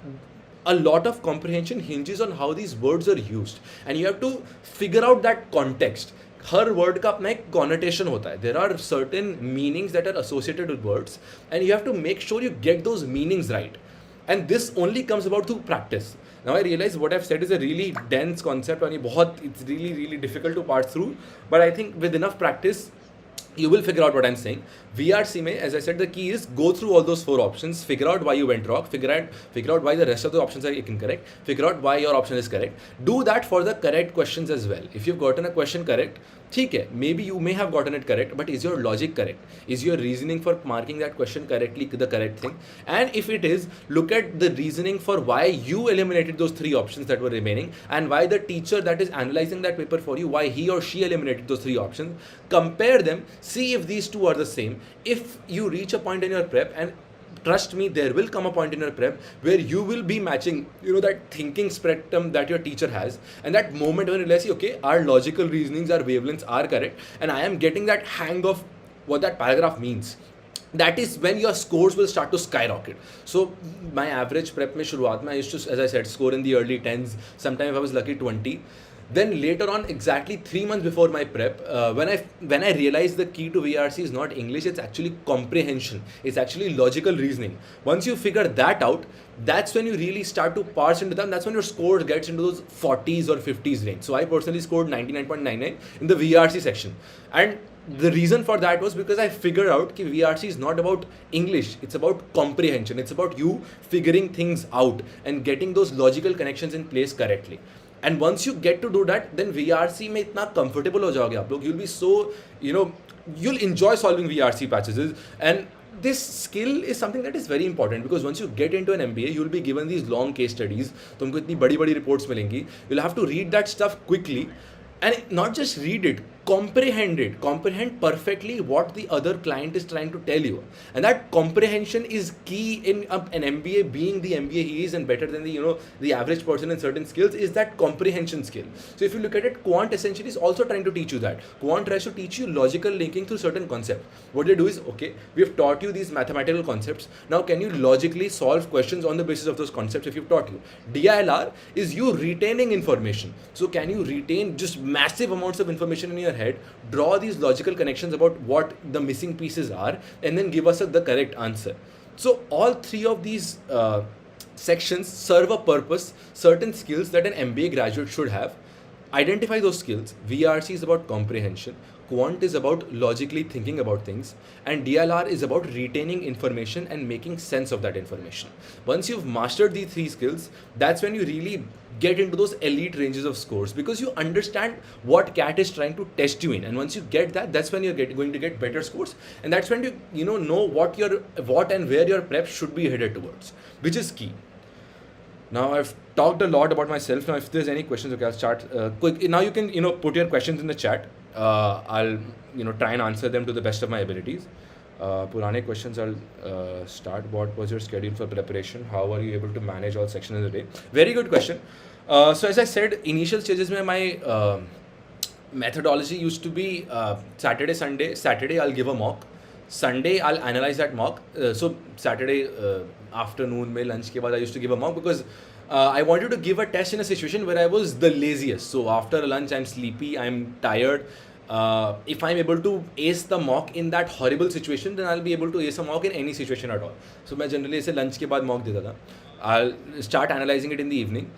Speaker 2: a lot of comprehension hinges on how these words are used, and you have to figure out that context. Her word का अपना एक connotation होता है. There are certain meanings that are associated with words, and you have to make sure you get those meanings right. And this only comes about through practice. Now I realize what I've said is a really dense concept, and it's really, really difficult to parse through. But I think with enough practice, you will figure out what I'm saying. VRC mein, as I said, the key is go through all those four options, figure out why you went wrong, figure out why the rest of the options are incorrect, figure out why your option is correct. Do that for the correct questions as well. If you've gotten a question correct, ठीक है, maybe you may have gotten it correct, but is your logic correct? Is your reasoning for marking that question correctly the correct thing? And if it is, look at the reasoning for why you eliminated those three options that were remaining, and why the teacher that is analyzing that paper for you, why he or she eliminated those three options. Compare them, see if these two are the same. If you reach a point in your prep, and trust me, there will come a point in your prep where you will be matching, that thinking spectrum that your teacher has, and that moment when you realize, okay, our logical reasonings, our wavelengths are correct, and I am getting that hang of what that paragraph means. that is when your scores will start to skyrocket. So my average prep mein shuruaat mein I used to, as I said, score in the early 10s, sometimes if I was lucky 20. Then later on, exactly 3 months before my prep, when I realized the key to VRC is not English, it's actually comprehension, it's actually logical reasoning. Once you figure that out, that's when you really start to parse into them. That's when your score gets into those 40s or 50s range. So I personally scored 99.99 in the VRC section, and the reason for that was because I figured out that VRC is not about English, it's about comprehension. It's about you figuring things out and getting those logical connections in place correctly. And once you get to do that, then VRC में इतना comfortable हो जाओगे आप लोग, you'll be so, you'll enjoy solving VRC patches. And this skill is something that is very important, because once you get into an MBA, you'll be given these long case studies, तुमको इतनी बड़ी reports मिलेंगी, you'll have to read that stuff quickly, and not just read it, comprehend perfectly what the other client is trying to tell you. And that comprehension is key in an MBA being the MBA he is, and better than the average person in certain skills, is that comprehension skill. So if you look at it, Quant essentially is also trying to teach you that. Quant tries to teach you logical linking through certain concepts. What they do is, okay, we have taught you these mathematical concepts, now can you logically solve questions on the basis of those concepts if you've taught you. DILR is you retaining information. So can you retain just massive amounts of information in your head, draw these logical connections about what the missing pieces are, and then give us the correct answer. So all three of these sections serve a purpose, certain skills that an MBA graduate should have. Identify those skills. VRC is about comprehension, Quant is about logically thinking about things, and DLR is about retaining information and making sense of that information. Once you've mastered these three skills, that's when you really get into those elite ranges of scores, because you understand what CAT is trying to test you in. And once you get that, that's when you're going to get better scores, and that's when you know what and where your prep should be headed towards, which is key. Now I've talked a lot about myself. Now if there's any questions, okay, I'll start quick. Now you can put your questions in the chat. I'll try and answer them to the best of my abilities. Purane questions, I'll start. What was your schedule for preparation? How are you able to manage all sections in a day? Very good question. So as I said, initial stages mein my methodology used to be Saturday, Sunday. Saturday I'll give a mock. Sunday I'll analyze that mock. So Saturday afternoon mein lunch ke baad I used to give a mock, because I wanted to give a test in a situation where I was the laziest. So after lunch I'm sleepy, I'm tired. If I'm able to ace the mock in that horrible situation, then I'll be able to ace a mock in any situation at all. So I generally ऐसे lunch के बाद mock देता था. I'll start analyzing it in the evening.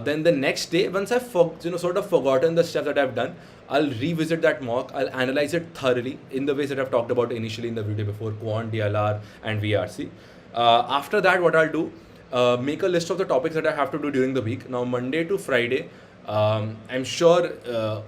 Speaker 2: Then the next day, once I've sort of forgotten the stuff that I've done, I'll revisit that mock. I'll analyze it thoroughly in the ways that I've talked about initially in the video before: Quant, DLR, and VRC. After that, what I'll do, make a list of the topics that I have to do during the week. Now Monday to Friday, I'm sure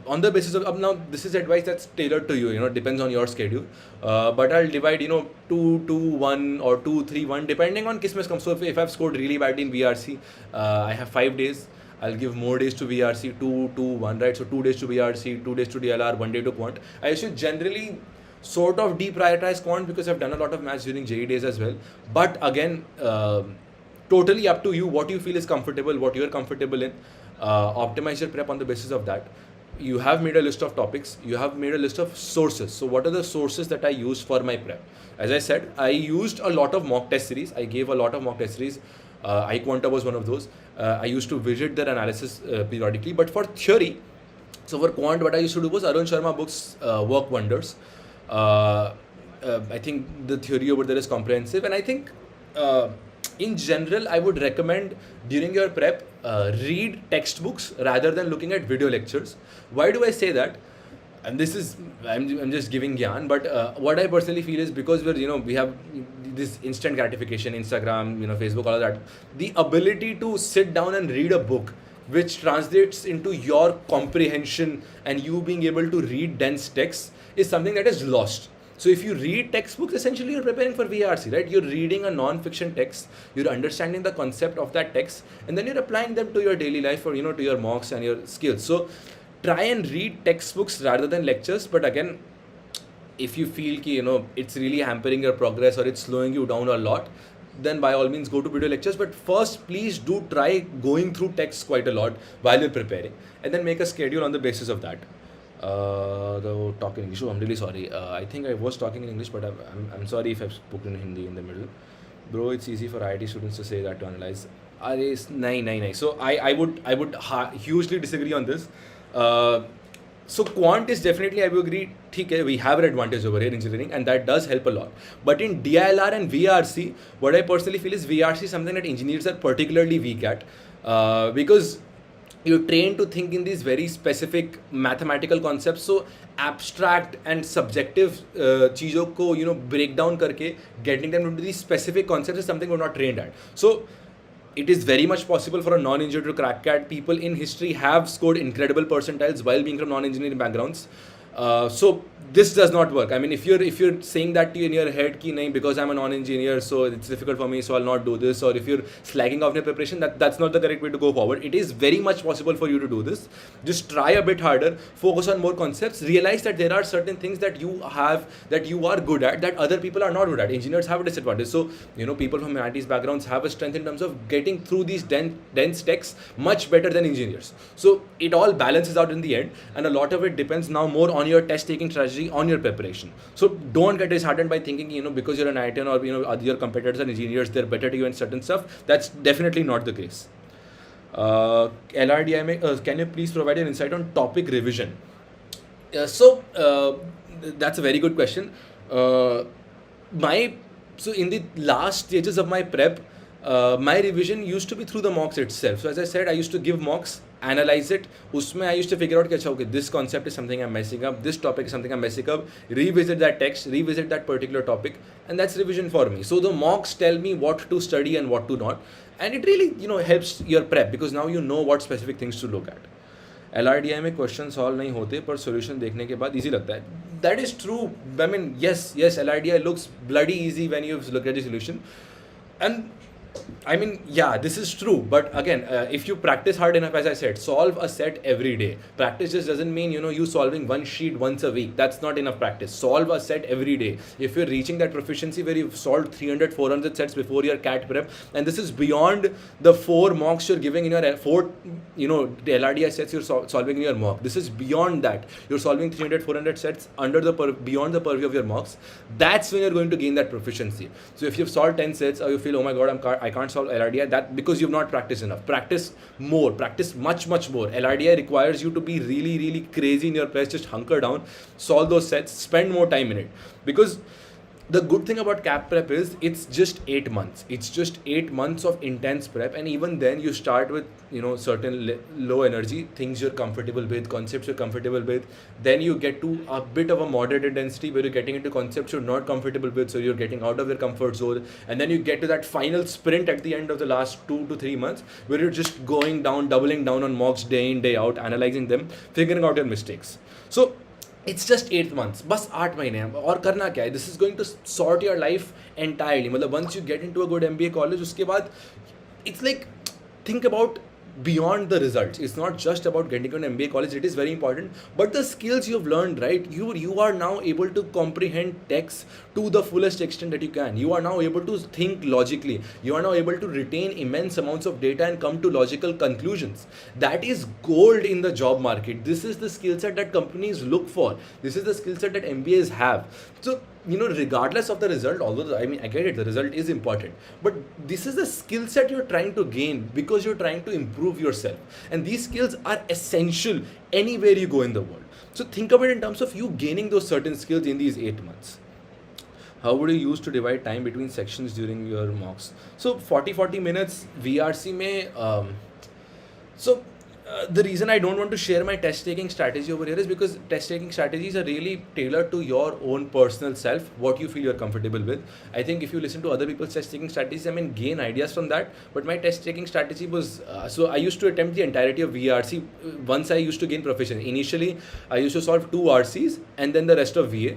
Speaker 2: on the basis of now this is advice that's tailored to you. Depends on your schedule. But I'll divide 2-2-1 or 2-3-1 depending on kismet comes. So if I've scored really badly in VRC, I have 5 days. I'll give more days to VRC, 2-2-1, right? So 2 days to VRC, 2 days to DLR, 1 day to Quant. I should generally sort of deprioritize Quant because I've done a lot of maths during JE days as well. But again, totally up to you what you feel is comfortable, what you're comfortable in. Optimize your prep on the basis of that. You have made a list of topics, you have made a list of sources. So what are the sources that I use for my prep? As I said, I used a lot of mock test series. I gave a lot of mock test series. iQuanta was one of those. I used to visit their analysis periodically. But for theory, so for Quant, what I used to do was Arun Sharma books work wonders. I think the theory over there is comprehensive, and I think in general I would recommend during your prep read textbooks rather than looking at video lectures. Why do I say that? And this is I'm just giving gyan, but what I personally feel is because we have this instant gratification, Instagram, Facebook, all of that. The ability to sit down and read a book which translates into your comprehension and you being able to read dense text is something that is lost. So if you read textbooks, essentially you're preparing for VRC, right? You're reading a non-fiction text, you're understanding the concept of that text, and then you're applying them to your daily life or to your mocks and your skills. So try and read textbooks rather than lectures. But again, if you feel it's really hampering your progress or it's slowing you down a lot, then by all means go to video lectures. But first, please do try going through texts quite a lot while you're preparing, and then make a schedule on the basis of that. The talk in English. Oh, I'm really sorry. I think I was talking in English, but I'm sorry if I've spoken in Hindi in the middle. Bro, it's easy for IT students to say that to analyze. No. So I would hugely disagree on this. Uh, so quant is definitely, I would agree, ठीक है, we have an advantage over here in engineering, and that does help a lot. But in DILR and VRC, what I personally feel is VRC is something that engineers are particularly weak at, because you're trained to think in these very specific mathematical concepts. So abstract and subjective चीज़ों को break down करके getting them into these specific concepts is something we're not trained at. So it is very much possible for a non-engineer to crack CAT. People in history have scored incredible percentiles while being from non-engineering backgrounds. So this does not work. I mean, if you're saying that in your head ki nahi, because I'm a non-engineer, so it's difficult for me, so I'll not do this, or if you're slacking off your preparation, that's not the correct way to go forward. It is very much possible for you to do this. Just try a bit harder, focus on more concepts, realize that there are certain things that you have, that you are good at, that other people are not good at. Engineers have a disadvantage. So people from humanities backgrounds have a strength in terms of getting through these dense texts much better than engineers. So it all balances out in the end, and a lot of it depends now more on your test taking strategy, on your preparation. So don't get disheartened by thinking because you're an IITian or your competitors are engineers, they're better to you in certain stuff. That's definitely not the case. LRDI में, can you please provide an insight on topic revision? So that's a very good question. So in the last stages of my prep, my revision used to be through the mocks itself. So as I said, I used to give mocks, analyze it. Usme I used to figure out कि अच्छा, okay, this concept is something I'm messing up, this topic is something I'm messing up, revisit that text, revisit that particular topic, and that's revision for me. So the mocks tell me what to study and what to not, and it really helps your prep, because now you know what specific things to look at. LRDI में question solve नहीं होते पर solution देखने के बाद easy लगता है. That is true. I mean yes, LRDI looks bloody easy when you look at the solution, and I mean, yeah, this is true. But again, if you practice hard enough, as I said, solve a set every day. Practice just doesn't mean you solving one sheet once a week. That's not enough practice. Solve a set every day. If you're reaching that proficiency where you've solved 300, 400 sets before your CAT prep, and this is beyond the 4 mocks you're giving in your 4, the LRDI sets you're solving in your mock. This is beyond that. You're solving 300, 400 sets beyond the purview of your mocks. That's when you're going to gain that proficiency. So if you've solved 10 sets, or you feel, oh my god, I can't solve LRDI, that because you've not practiced enough. Practice more, practice much more. LRDI requires you to be really, really crazy in your press. Just hunker down, solve those sets, spend more time in it. Because the good thing about CAP prep is it's just 8 months. It's just 8 months of intense prep, and even then you start with certain low energy things you're comfortable with, concepts you're comfortable with. Then you get to a bit of a moderate intensity where you're getting into concepts you're not comfortable with, so you're getting out of your comfort zone, and then you get to that final sprint at the end of the last 2 to 3 months where you're just going down, doubling down on mocks day in day out, analyzing them, figuring out your mistakes. So it's just 8 months, बस 8 महीने हैं और करना क्या है. This is going to sort your life entirely. मतलब once you get into a good MBA college, उसके बाद it's like, think about beyond the results. It's not just about getting an MBA college. It is very important, but the skills you've learned, right? You are now able to comprehend text to the fullest extent that you can. You are now able to think logically. You are now able to retain immense amounts of data and come to logical conclusions. That is gold in the job market. This is the skill set that companies look for. This is the skill set that MBAs have. So regardless of the result, although I get it, the result is important, but this is the skill set you're trying to gain because you're trying to improve yourself, and these skills are essential anywhere you go in the world. So think of it in terms of you gaining those certain skills in these 8 months. How would you use to divide time between sections during your mocks? So 40 minutes VRC mein, the reason I don't want to share my test taking strategy over here is because test taking strategies are really tailored to your own personal self, what you feel you're comfortable with. I think if you listen to other people's test taking strategies, gain ideas from that. But my test taking strategy was, so I used to attempt the entirety of VRC once I used to gain proficiency. Initially, I used to solve 2 RCs and then the rest of VA.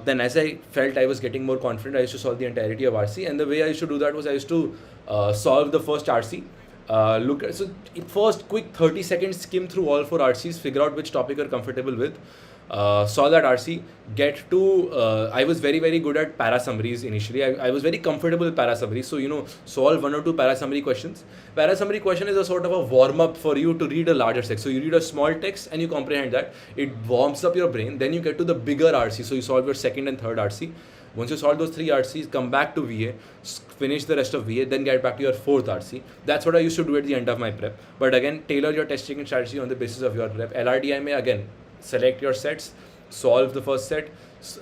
Speaker 2: Then as I felt I was getting more confident, I used to solve the entirety of RC. And the way I used to do that was I used to solve the first RC. First quick 30 seconds skim through all 4 RCs, figure out which topic you're comfortable with, solve that RC, get to, I was very, very good at para summaries initially. I was very comfortable with para summaries. So, solve 1 or 2 para summary questions. Para summary question is a sort of a warm up for you to read a larger text. So you read a small text and you comprehend that. It warms up your brain. Then you get to the bigger RC. So you solve your second and third RC. Once you solve those 3 RCs, come back to VA, finish the rest of VA, then get back to your 4th RC. That's what I used to do at the end of my prep. But again, tailor your test taking strategy on the basis of your prep. LRDI may, again, select your sets, solve the first set.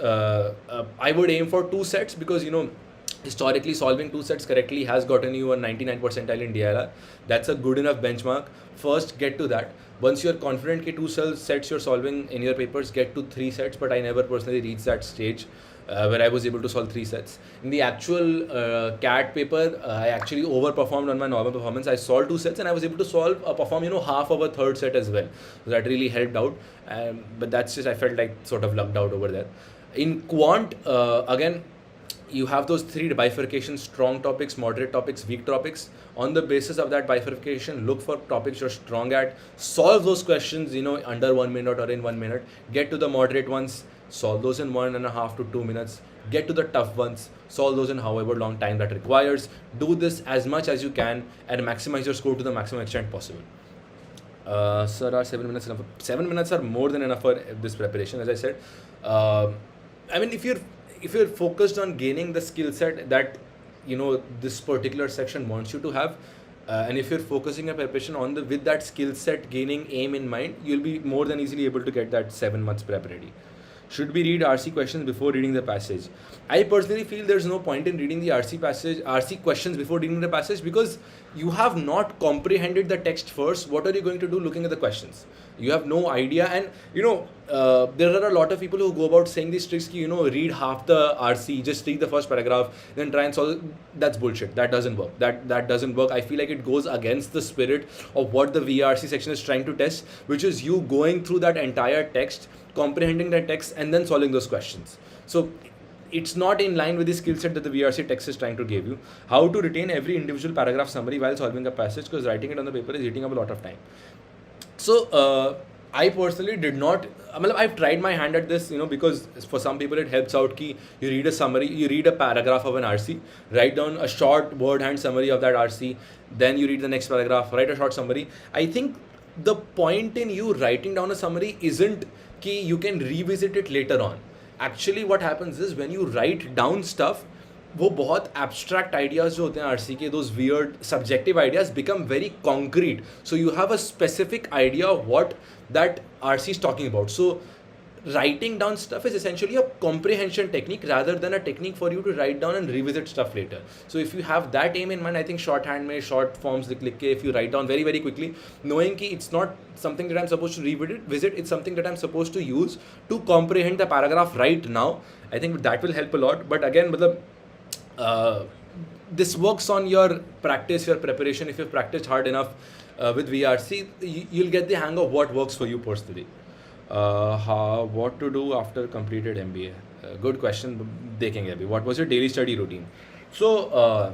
Speaker 2: I would aim for 2 sets because, historically solving 2 sets correctly has gotten you a 99 percentile in DLR. That's a good enough benchmark. First, get to that. Once you're confident that 2 sets you're solving in your papers, get to 3 sets. But I never personally reached that stage where I was able to solve 3 sets. In the actual CAT paper, I actually overperformed on my normal performance. I solved 2 sets and I was able to perform half of a third set as well. So that really helped out. But that's just, I felt like sort of lucked out over there. In Quant, again, you have those 3 bifurcations: strong topics, moderate topics, weak topics. On the basis of that bifurcation, look for topics you're strong at, solve those questions, under 1 minute or in 1 minute. Get to the moderate ones, solve those in 1.5 to 2 minutes. Get to the tough ones, solve those in however long time that requires. Do this as much as you can and maximize your score to the maximum extent possible. Sir, are 7 minutes enough? 7 minutes are more than enough for this preparation, as I said. I mean, if you're focused on gaining the skill set that this particular section wants you to have, and if you're focusing your preparation on with that skill set gaining aim in mind, you'll be more than easily able to get that 7 months prep ready. Should we read RC questions before reading the passage? I personally feel there's no point in reading the RC questions before reading the passage, because you have not comprehended the text first. What are you going to do looking at the questions? You have no idea. And there are a lot of people who go about saying these tricks, read half the RC, just read the first paragraph, then try and solve it. That's bullshit. That doesn't work. That doesn't work. I feel like it goes against the spirit of what the VRC section is trying to test, which is you going through that entire text, comprehending that text, and then solving those questions. So it's not in line with the skill set that the VRC text is trying to give you. How to retain every individual paragraph summary while solving a passage, because writing it on the paper is eating up a lot of time. So I personally did not, I've tried my hand at this, because for some people it helps out ki you read a summary, you read a paragraph of an RC, write down a short word hand summary of that RC, then you read the next paragraph, write a short summary. I think the point in you writing down a summary isn't ki you can revisit it later on. Actually what happens is when you write down stuff, वो बहुत abstract ideas जो होते हैं RC के, those weird subjective ideas become very concrete. So you have a specific idea of what that RC is talking about. So writing down stuff is essentially a comprehension technique rather than a technique for you to write down and revisit stuff later. So if you have that aim in mind, I think shorthand में short forms लिख के if you write down very, very quickly, knowing कि it's not something that I'm supposed to revisit, it's something that I'm supposed to use to comprehend the paragraph right now. I think that will help a lot. But again, this works on your practice, your preparation. If you've practiced hard enough with VRC, you'll get the hang of what works for you personally. What to do after completed MBA? Good question. देखेंगे अभी. What was your daily study routine? So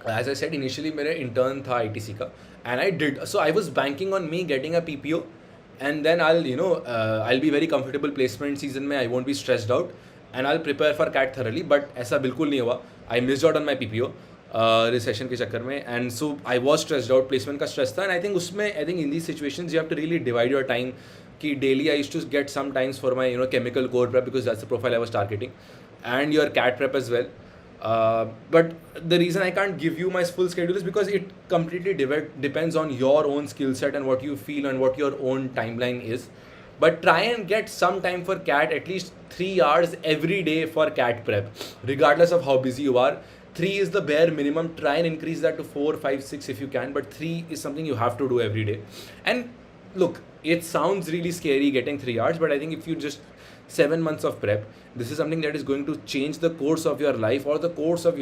Speaker 2: as I said initially, मेरा intern था ITC का, and I was banking on me getting a PPO, and then I'll be very comfortable placement season में. I won't be stressed out, and I'll prepare for CAT thoroughly. But ऐसा बिल्कुल नहीं हुआ. I missed out on my PPO recession के चक्कर में, and so I was stressed out. Placement का stress था, and I think in these situations you have to really divide your time. Ki daily I used to get some times for my chemical core prep, because that's the profile I was targeting, and your CAT prep as well. But the reason I can't give you my full schedule is because it completely depends on your own skill set and what you feel and what your own timeline is. But try and get some time for CAT, at least 3 hours every day for CAT prep, regardless of how busy you are. 3 is the bare minimum. Try and increase that to 4, 5, 6 if you can, but 3 is something you have to do every day. And look, it sounds really scary getting 3 hours, but I think if you just 7 months of prep, this is something that is going to change the course of your life, or the course of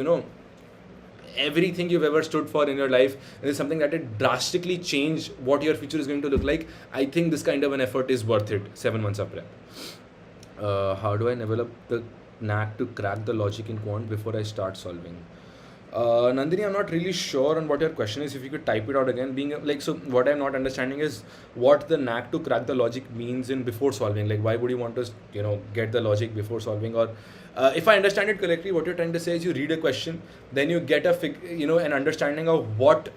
Speaker 2: everything you've ever stood for in your life. And it's something that it drastically change what your future is going to look like. I think this kind of an effort is worth it. 7 months of prep. How do I develop the knack to crack the logic in Quant before I start solving? Nandini, I'm not really sure on what your question is. If you could type it out again, being like, so what I'm not understanding is what the knack to crack the logic means in before solving. Like, why would you want to, get the logic before solving? Or if I understand it correctly, what you're trying to say is you read a question, then you get an understanding of what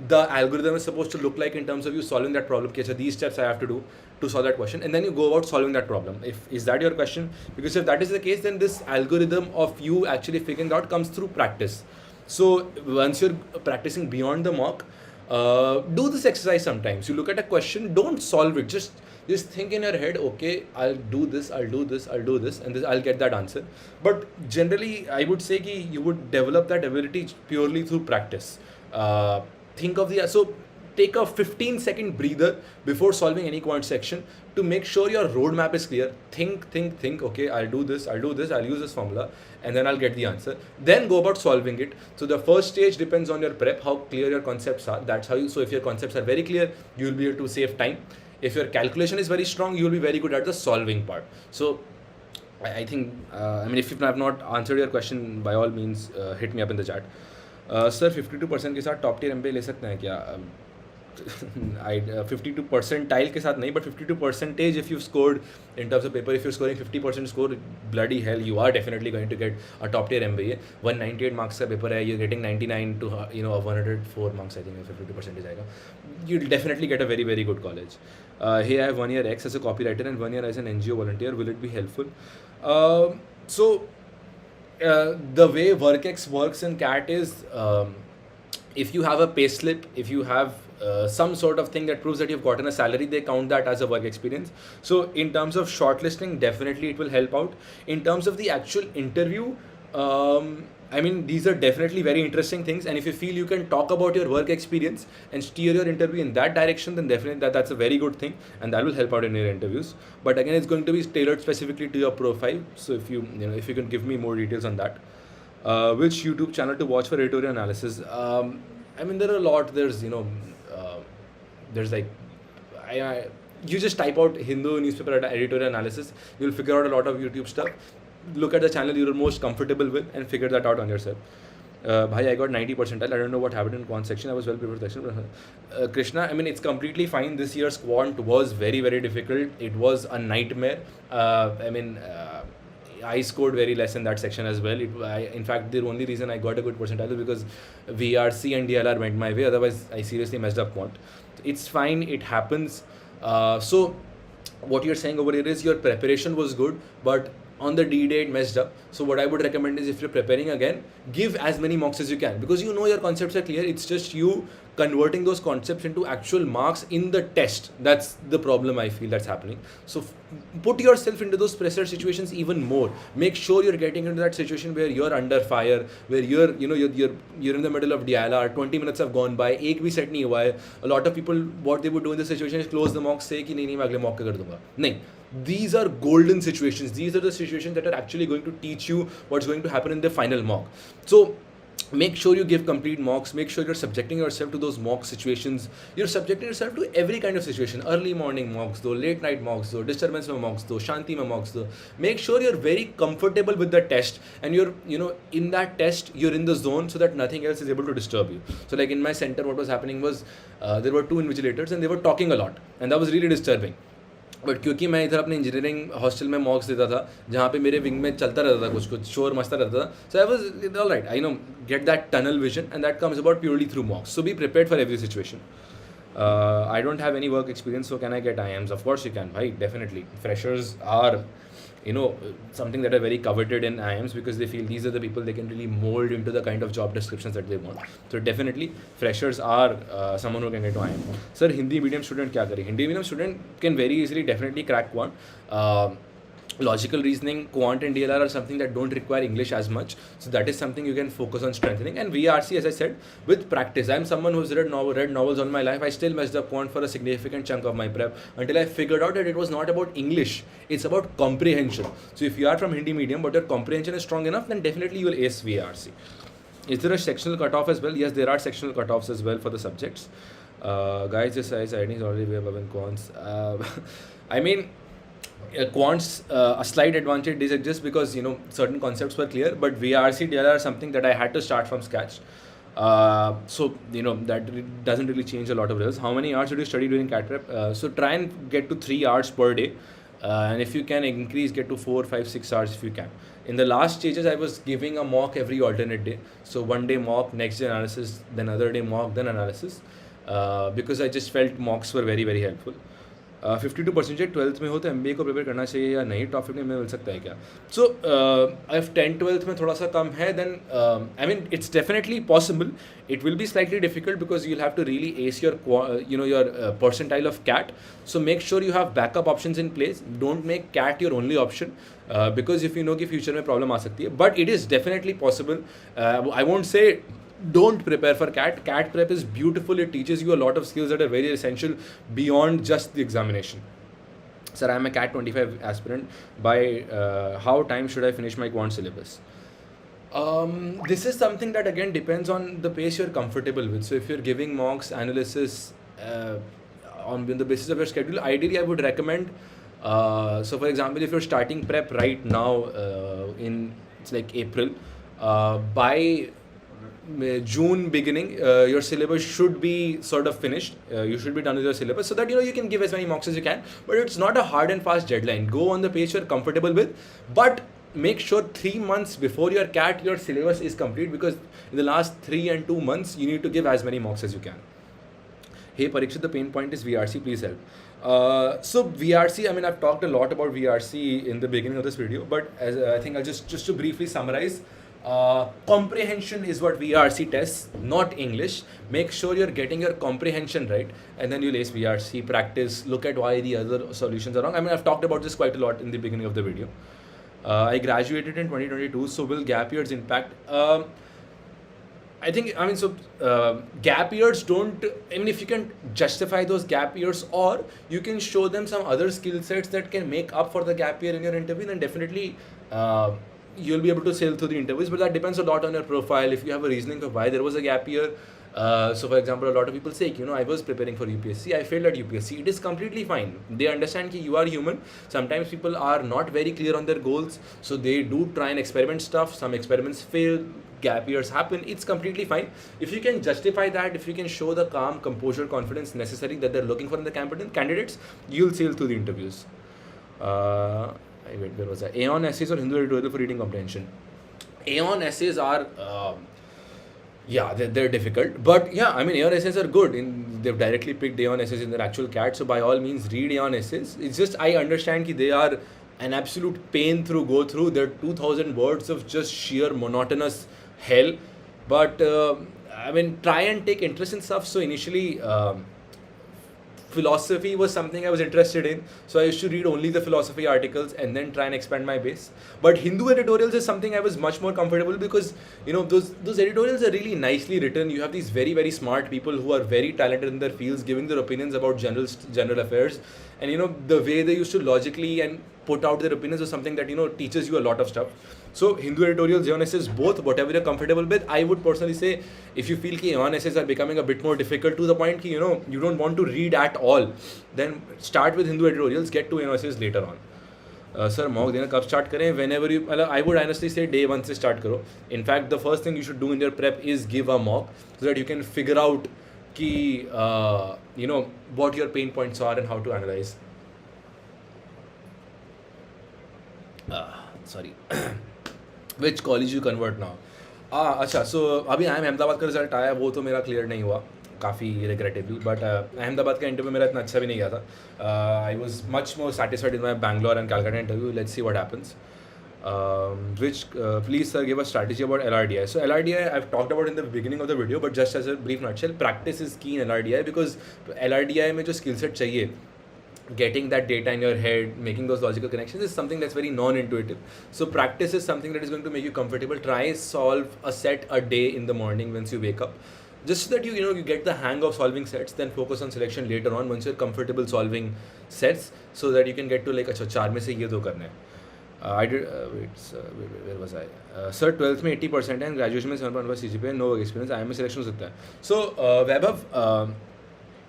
Speaker 2: the algorithm is supposed to look like in terms of you solving that problem. Okay, so these steps I have to do to solve that question, and then you go about solving that problem. Is that your question? Because if that is the case, then this algorithm of you actually figuring out comes through practice. So once you're practicing beyond the mock, do this exercise sometimes. You look at a question, don't solve it. Just think in your head, okay, I'll do this, and this, I'll get that answer. But generally, I would say that you would develop that ability purely through practice. Take a 15-second breather before solving any quant section to make sure your roadmap is clear. Think. Okay, I'll do this, I'll use this formula, and then I'll get the answer. Then go about solving it. So the first stage depends on your prep, how clear your concepts are. That's how so if your concepts are very clear, you'll be able to save time. If your calculation is very strong, you'll be very good at the solving part. So I think, if you have not answered your question, by all means, hit me up in the chat. Sir, 52% के साथ top tier MBA ले सकते हैं क्या? 52 percentile के साथ नहीं, but 52% if you've scored in terms of paper, if you're scoring 50% score, bloody hell, you are definitely going to get a top tier MBA. 198 marks का paper है, you're getting 99 to 104 marks, I think 52% जाएगा. You'll definitely get a very, very good college. Hey, I have 1 year X as a copywriter and 1 year as an NGO volunteer. Will it be helpful? The way WorkX works in CAT is if you have a pay slip, if you have some sort of thing that proves that you've gotten a salary, they count that as a work experience. So in terms of shortlisting, definitely it will help out. In terms of the actual interview, these are definitely very interesting things, and if you feel you can talk about your work experience and steer your interview in that direction, then definitely that's a very good thing, and that will help out in your interviews. But again, it's going to be tailored specifically to your profile. So if you can give me more details on that. Which YouTube channel to watch for editorial analysis? There are a lot. There's you just type out Hindu newspaper editorial analysis, you'll figure out a lot of YouTube stuff. Look at the channel you're most comfortable with and figure that out on yourself. Bhai, I got 90 percentile. I don't know what happened in quant section. I was well prepared for section. Krishna, it's completely fine. This year's quant was very, very difficult. It was a nightmare. I scored very less in that section as well. In fact, the only reason I got a good percentile is because VRC and DLR went my way. Otherwise, I seriously messed up quant. It's fine. It happens. So what you're saying over here is your preparation was good, but on the D-day it messed up. So what I would recommend is if you're preparing again, give as many mocks as you can, because your concepts are clear. It's just you converting those concepts into actual marks in the test. That's the problem I feel that's happening. So put yourself into those pressure situations even more. Make sure you're getting into that situation where you're under fire, where you're in the middle of DLR, 20 minutes have gone by, एक भी set नहीं हुआ है. A lot of people, what they would do in this situation is close the mock, say कि नहीं मैं अगले mock कर दूंगा. नहीं. These are golden situations. These are the situations that are actually going to teach you what's going to happen in the final mock. So make sure you give complete mocks. Make sure you're subjecting yourself to those mock situations. You're subjecting yourself to every kind of situation. Early morning mocks, though, late night mocks, though, disturbance mocks, though, shanti mocks, though. Make sure you're very comfortable with the test, and you're, in that test, you're in the zone so that nothing else is able to disturb you. So like in my center, what was happening was there were 2 invigilators and they were talking a lot, and that was really disturbing. But क्योंकि मैं इधर अपने engineering hostel में मॉक्स देता था, जहाँ पे मेरे विंग में चलता रहता था कुछ शोर मचता रहता था. So I was all right. I know get that tunnel vision, and that comes about purely through mocks. So be prepared for every situation. I don't have any work experience, so can I get IIMs? Of course you can, भाई, definitely. Freshers are something that are very coveted in IIMs because they feel these are the people they can really mold into the kind of job descriptions that they want. So definitely freshers are someone who can get to IIM. Sir, Hindi medium student क्या करे? Hindi medium student can very easily definitely crack quant. Logical reasoning, quant and DLR are something that don't require English as much, so that is something you can focus on strengthening. And VRC, as I said, with practice. I'm someone who's read novels all my life. I still messed up quant for a significant chunk of my prep until I figured out that it was not about English, it's about comprehension. So if you are from Hindi medium but your comprehension is strong enough, then definitely you will ace VRC. Is there a sectional cutoff as well? Yes, there are sectional cutoffs as well for the subjects. Guys, this size ID is already way above in quants. Quant's a slight advantage did exist because certain concepts were clear, but VRC DLR is something that I had to start from scratch. So that doesn't really change a lot of results. How many hours did you study during CAT prep? So try and get to 3 hours per day, and if you can increase, get to 4, 5, 6 hours if you can. In the last stages, I was giving a mock every alternate day. So one day mock, next day analysis, then other day mock, then analysis, because I just felt mocks were very very helpful. 52% 12th में हो तो MBA को prepare करना चाहिए या नहीं, top 15 में मिल सकता है क्या? सो if 10 12th में थोड़ा सा कम है, then I mean it's definitely possible. It will be slightly difficult because you'll have to really ace your your percentile of CAT. So make sure you have backup options in place. Don't make CAT your only option, because if you know कि future में problem आ सकती है, but it is definitely possible. I won't say don't prepare for CAT. CAT prep is beautiful. It teaches you a lot of skills that are very essential beyond just the examination. Sir, I am a CAT 25 aspirant. By how time should I finish my quant syllabus? This is something that again depends on the pace you're comfortable with. So if you're giving mocks, analysis on the basis of your schedule, ideally I would recommend, so for example, if you're starting prep right now, in it's like April, by June beginning, your syllabus should be sort of finished. You should be done with your syllabus so that you can give as many mocks as you can. But it's not a hard and fast deadline. Go on the pace you're comfortable with, but make sure 3 months before your CAT your syllabus is complete, because in the last 3 and 2 months you need to give as many mocks as you can. Hey Parikshit, the pain point is VRC, please help. So VRC, I mean, I've talked a lot about VRC in the beginning of this video, but as I think I'll just to briefly summarize. Comprehension is what VRC tests, not English. Make sure you're getting your comprehension right, and then you'll ace VRC. Practice, look at why the other solutions are wrong. I mean, I've talked about this quite a lot in the beginning of the video. I graduated in 2022, so will gap years impact? I think, I mean, so gap years don't, I mean, if you can justify those gap years, or you can show them some other skill sets that can make up for the gap year in your interview, then definitely you'll be able to sail through the interviews. But that depends a lot on your profile. If you have a reasoning for why there was a gap year, so for example, a lot of people say, I was preparing for UPSC, I failed at UPSC. It is completely fine. They understand that you are human. Sometimes people are not very clear on their goals, so they do try and experiment stuff. Some experiments fail, gap years happen. It's completely fine. If you can justify that, if you can show the calm, composure, confidence necessary that they're looking for in the candidates, you'll sail through the interviews. Where was I? Aeon essays or Hindu editorial for reading comprehension? Aeon essays are, they're difficult. But yeah, I mean, Aeon essays are good. They've directly picked Aeon essays in their actual CAT. So by all means, read Aeon essays. It's just, I understand that they are an absolute pain to go through. They're 2,000 words of just sheer monotonous hell. But I mean, try and take interest in stuff. So initially, philosophy was something I was interested in, so I used to read only the philosophy articles and then try and expand my base. But Hindu editorials is something I was much more comfortable, because those editorials are really nicely written. You have these very very smart people who are very talented in their fields giving their opinions about general affairs, and the way they used to logically and put out their opinions was something that teaches you a lot of stuff. So Hindu editorials, Aeon essays, both, whatever you're comfortable with. I would personally say, if you feel that Aeon essays are becoming a bit more difficult to the point that you don't want to read at all, then start with Hindu editorials, get to Aeon essays later on. Sir, mock देना कब start करें? Whenever you, I would honestly say day 1 से start करो. In fact, the first thing you should do in your prep is give a mock, so that you can figure out what your pain points are and how to analyze. Sorry. Which college you convert now? अच्छा, so अभी I am Ahmedabad का result आया, वो तो मेरा clear नहीं हुआ काफ़ी रिग्रेटिवली, बट अहमदाबाद का इंटरव्यू मेरा इतना अच्छा भी नहीं गया था. I was much more satisfied in my Bangalore and Calcutta interview. Let's see what happens. Which please sir give a strategy about LRDI. So LRDI I've talked about in the beginning of the video, but just as a brief nutshell, practice is key in LRDI, because LRDI में जो skill set चाहिए, getting that data in your head, making those logical connections, is something that's very non-intuitive. So practice is something that is going to make you comfortable. Try solve a set a day in the morning once you wake up, just so that you get the hang of solving sets. Then focus on selection later on once you're comfortable solving sets, so that you can get to like अच्छा 4 में से ये 2 करना है. I did where was I? Sir, 12th में 80% है, graduation में 7.5 CGPA, no work experience, IMA selection हो सकता है. So Vaibhav,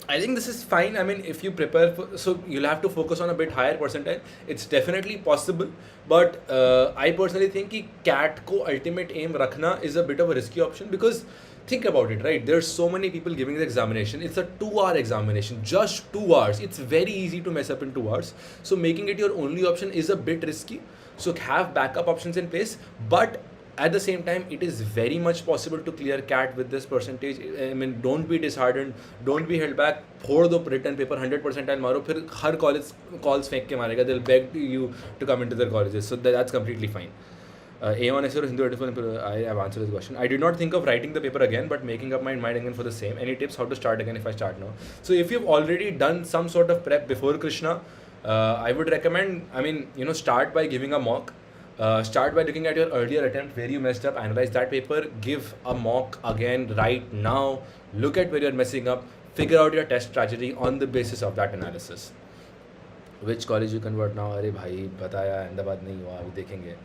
Speaker 2: I think this is fine. I mean, if you prepare for, so you'll have to focus on a bit higher percentile. It's definitely possible, but I personally think कि CAT को ultimate aim रखना is a bit of a risky option because think about it, right? There's so many people giving the examination. It's a 2 hour examination, just 2 hours. It's very easy to mess up in 2 hours. So making it your only option is a bit risky. So have backup options in place, but at the same time it is very much possible to clear CAT with this percentage. I mean, don't be disheartened, don't be held back. फोड़ दो written paper 100 percentile मारो, फिर हर college calls फेंक के मारेगा. They'll beg you to come into their colleges, so that's completely fine. A1 essay or Hindu article, I have answered this question. I did not think of writing the paper again, but making up my mind again for the same. Any tips how to start again if I start now? So if you've already done some sort of prep before Krishna, I would recommend, I mean, start by giving a mock. Start by looking at your earlier attempt where you messed up, analyze that paper, give a mock again right now, look at where you're messing up, figure out your test strategy on the basis of that analysis. Which college you convert now? अरे भाई बताया, अहमदाबाद नहीं हुआ, अभी देखेंगे.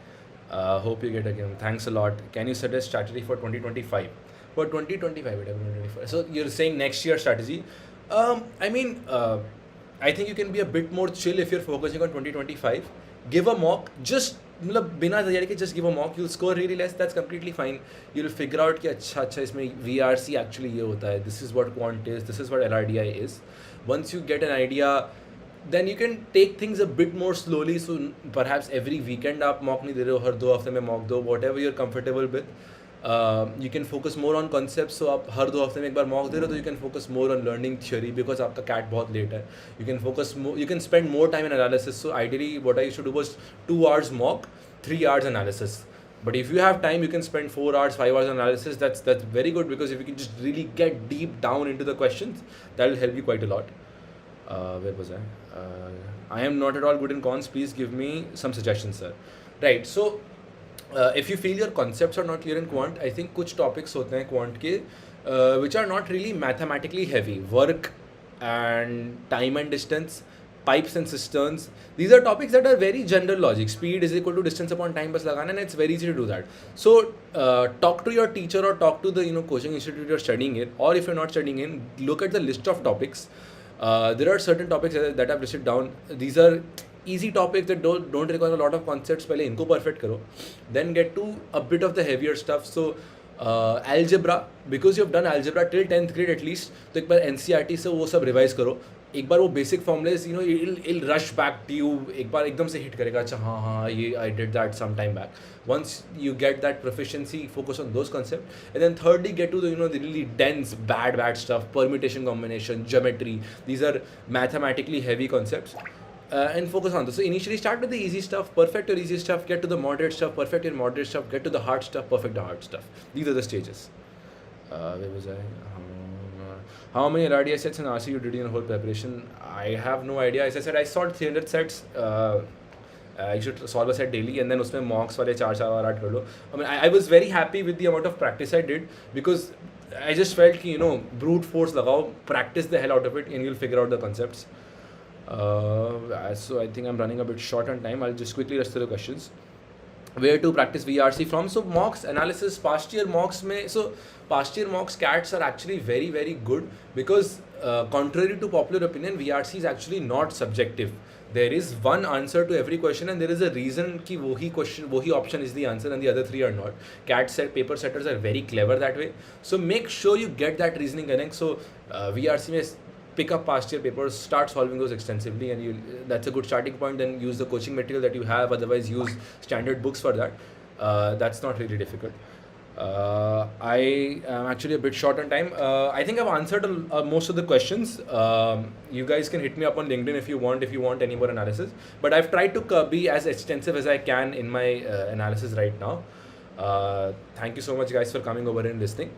Speaker 2: Hope you get again. Thanks a lot. Can you suggest strategy for 2025? For 2025, 2025. So you're saying next year strategy. I mean, I think you can be a bit more chill if you're focusing on 2025. Give a mock. Just मतलब बिना तैयारी के just give a mock. You'll score really less. That's completely fine. You'll figure out कि अच्छा अच्छा इसमें VRC actually ये होता है. This is what Quant is. This is what LRDI is. Once you get an idea, then you can take things a bit more slowly. So perhaps every weekend आप mock नहीं दे रहे हो, हर 2 हफ्ते में mock दो, whatever you're comfortable with. You can focus more on concepts. So आप हर 2 हफ्ते में एक बार mock दे रहे हो, तो you can focus more on learning theory because आपका CAT बहुत late है. You can focus more, you can spend more time in analysis. So ideally what I used to do was 2 hours mock, 3 hours analysis. But if you have time, you can spend 4 hours, 5 hours analysis. That's very good because if you can just really get deep down into the questions, that will help you quite a lot. Where was I? I am not at all good in cons. Please give me some suggestions, sir. Right. So if you feel your concepts are not clear in quant, I think कुछ topics होते हैं quant के which are not really mathematically heavy. Work and time and distance, pipes and cisterns. These are topics that are very general logic. Speed is equal to distance upon time बस लगाना, and it's very easy to do that. So talk to your teacher or talk to the coaching institute you're studying in, or if you're not studying in, look at the list of topics. There are certain topics that I've listed down. These are easy topics that don't require a lot of concepts. पहले इनको perfect करो, then get to a bit of the heavier stuff. So algebra, because you've done algebra till 10th grade at least, तो एक बार NCERT से वो सब revise करो. एक बार वो basic formulas, it'll rush back to you. एक बार एकदम से hit करेगा, अच्छा हाँ ये I did that some time back. Once you get that proficiency, focus on those concepts, and then thirdly get to the the really dense bad stuff, permutation, combination, geometry. These are mathematically heavy concepts. And focus on this. So initially start with the easy stuff, perfect your easy stuff, get to the moderate stuff, perfect your moderate stuff, get to the hard stuff, perfect the hard stuff. These are the stages. Where was I? How many LRDI sets and RC you did in your whole preparation? I have no idea. As I said, I solved 300 sets. I should solve a set daily, and then उसमें mocks वाले 4 और 8 कर लो. I mean, I was very happy with the amount of practice I did because I just felt कि brute force लगाओ, practice the hell out of it, and you'll figure out the concepts. So I think I'm running a bit short on time. I'll just quickly rush through the questions. Where to practice VRC from? So mocks analysis, past year mocks past year mocks CATs are actually very very good because contrary to popular opinion, VRC is actually not subjective. There is one answer to every question, and there is a reason कि वही option is the answer and the other 3 are not. CAT set paper setters are very clever that way. So make sure you get that reasoning correct. So VRC में pick up past year papers, start solving those extensively, and that's a good starting point. Then use the coaching material that you have, otherwise use standard books for that. That's not really difficult. I am actually a bit short on time. I think I've answered most of the questions. You guys can hit me up on LinkedIn if you want any more analysis, but I've tried to be as extensive as I can in my analysis right now. Thank you so much guys for coming over and listening.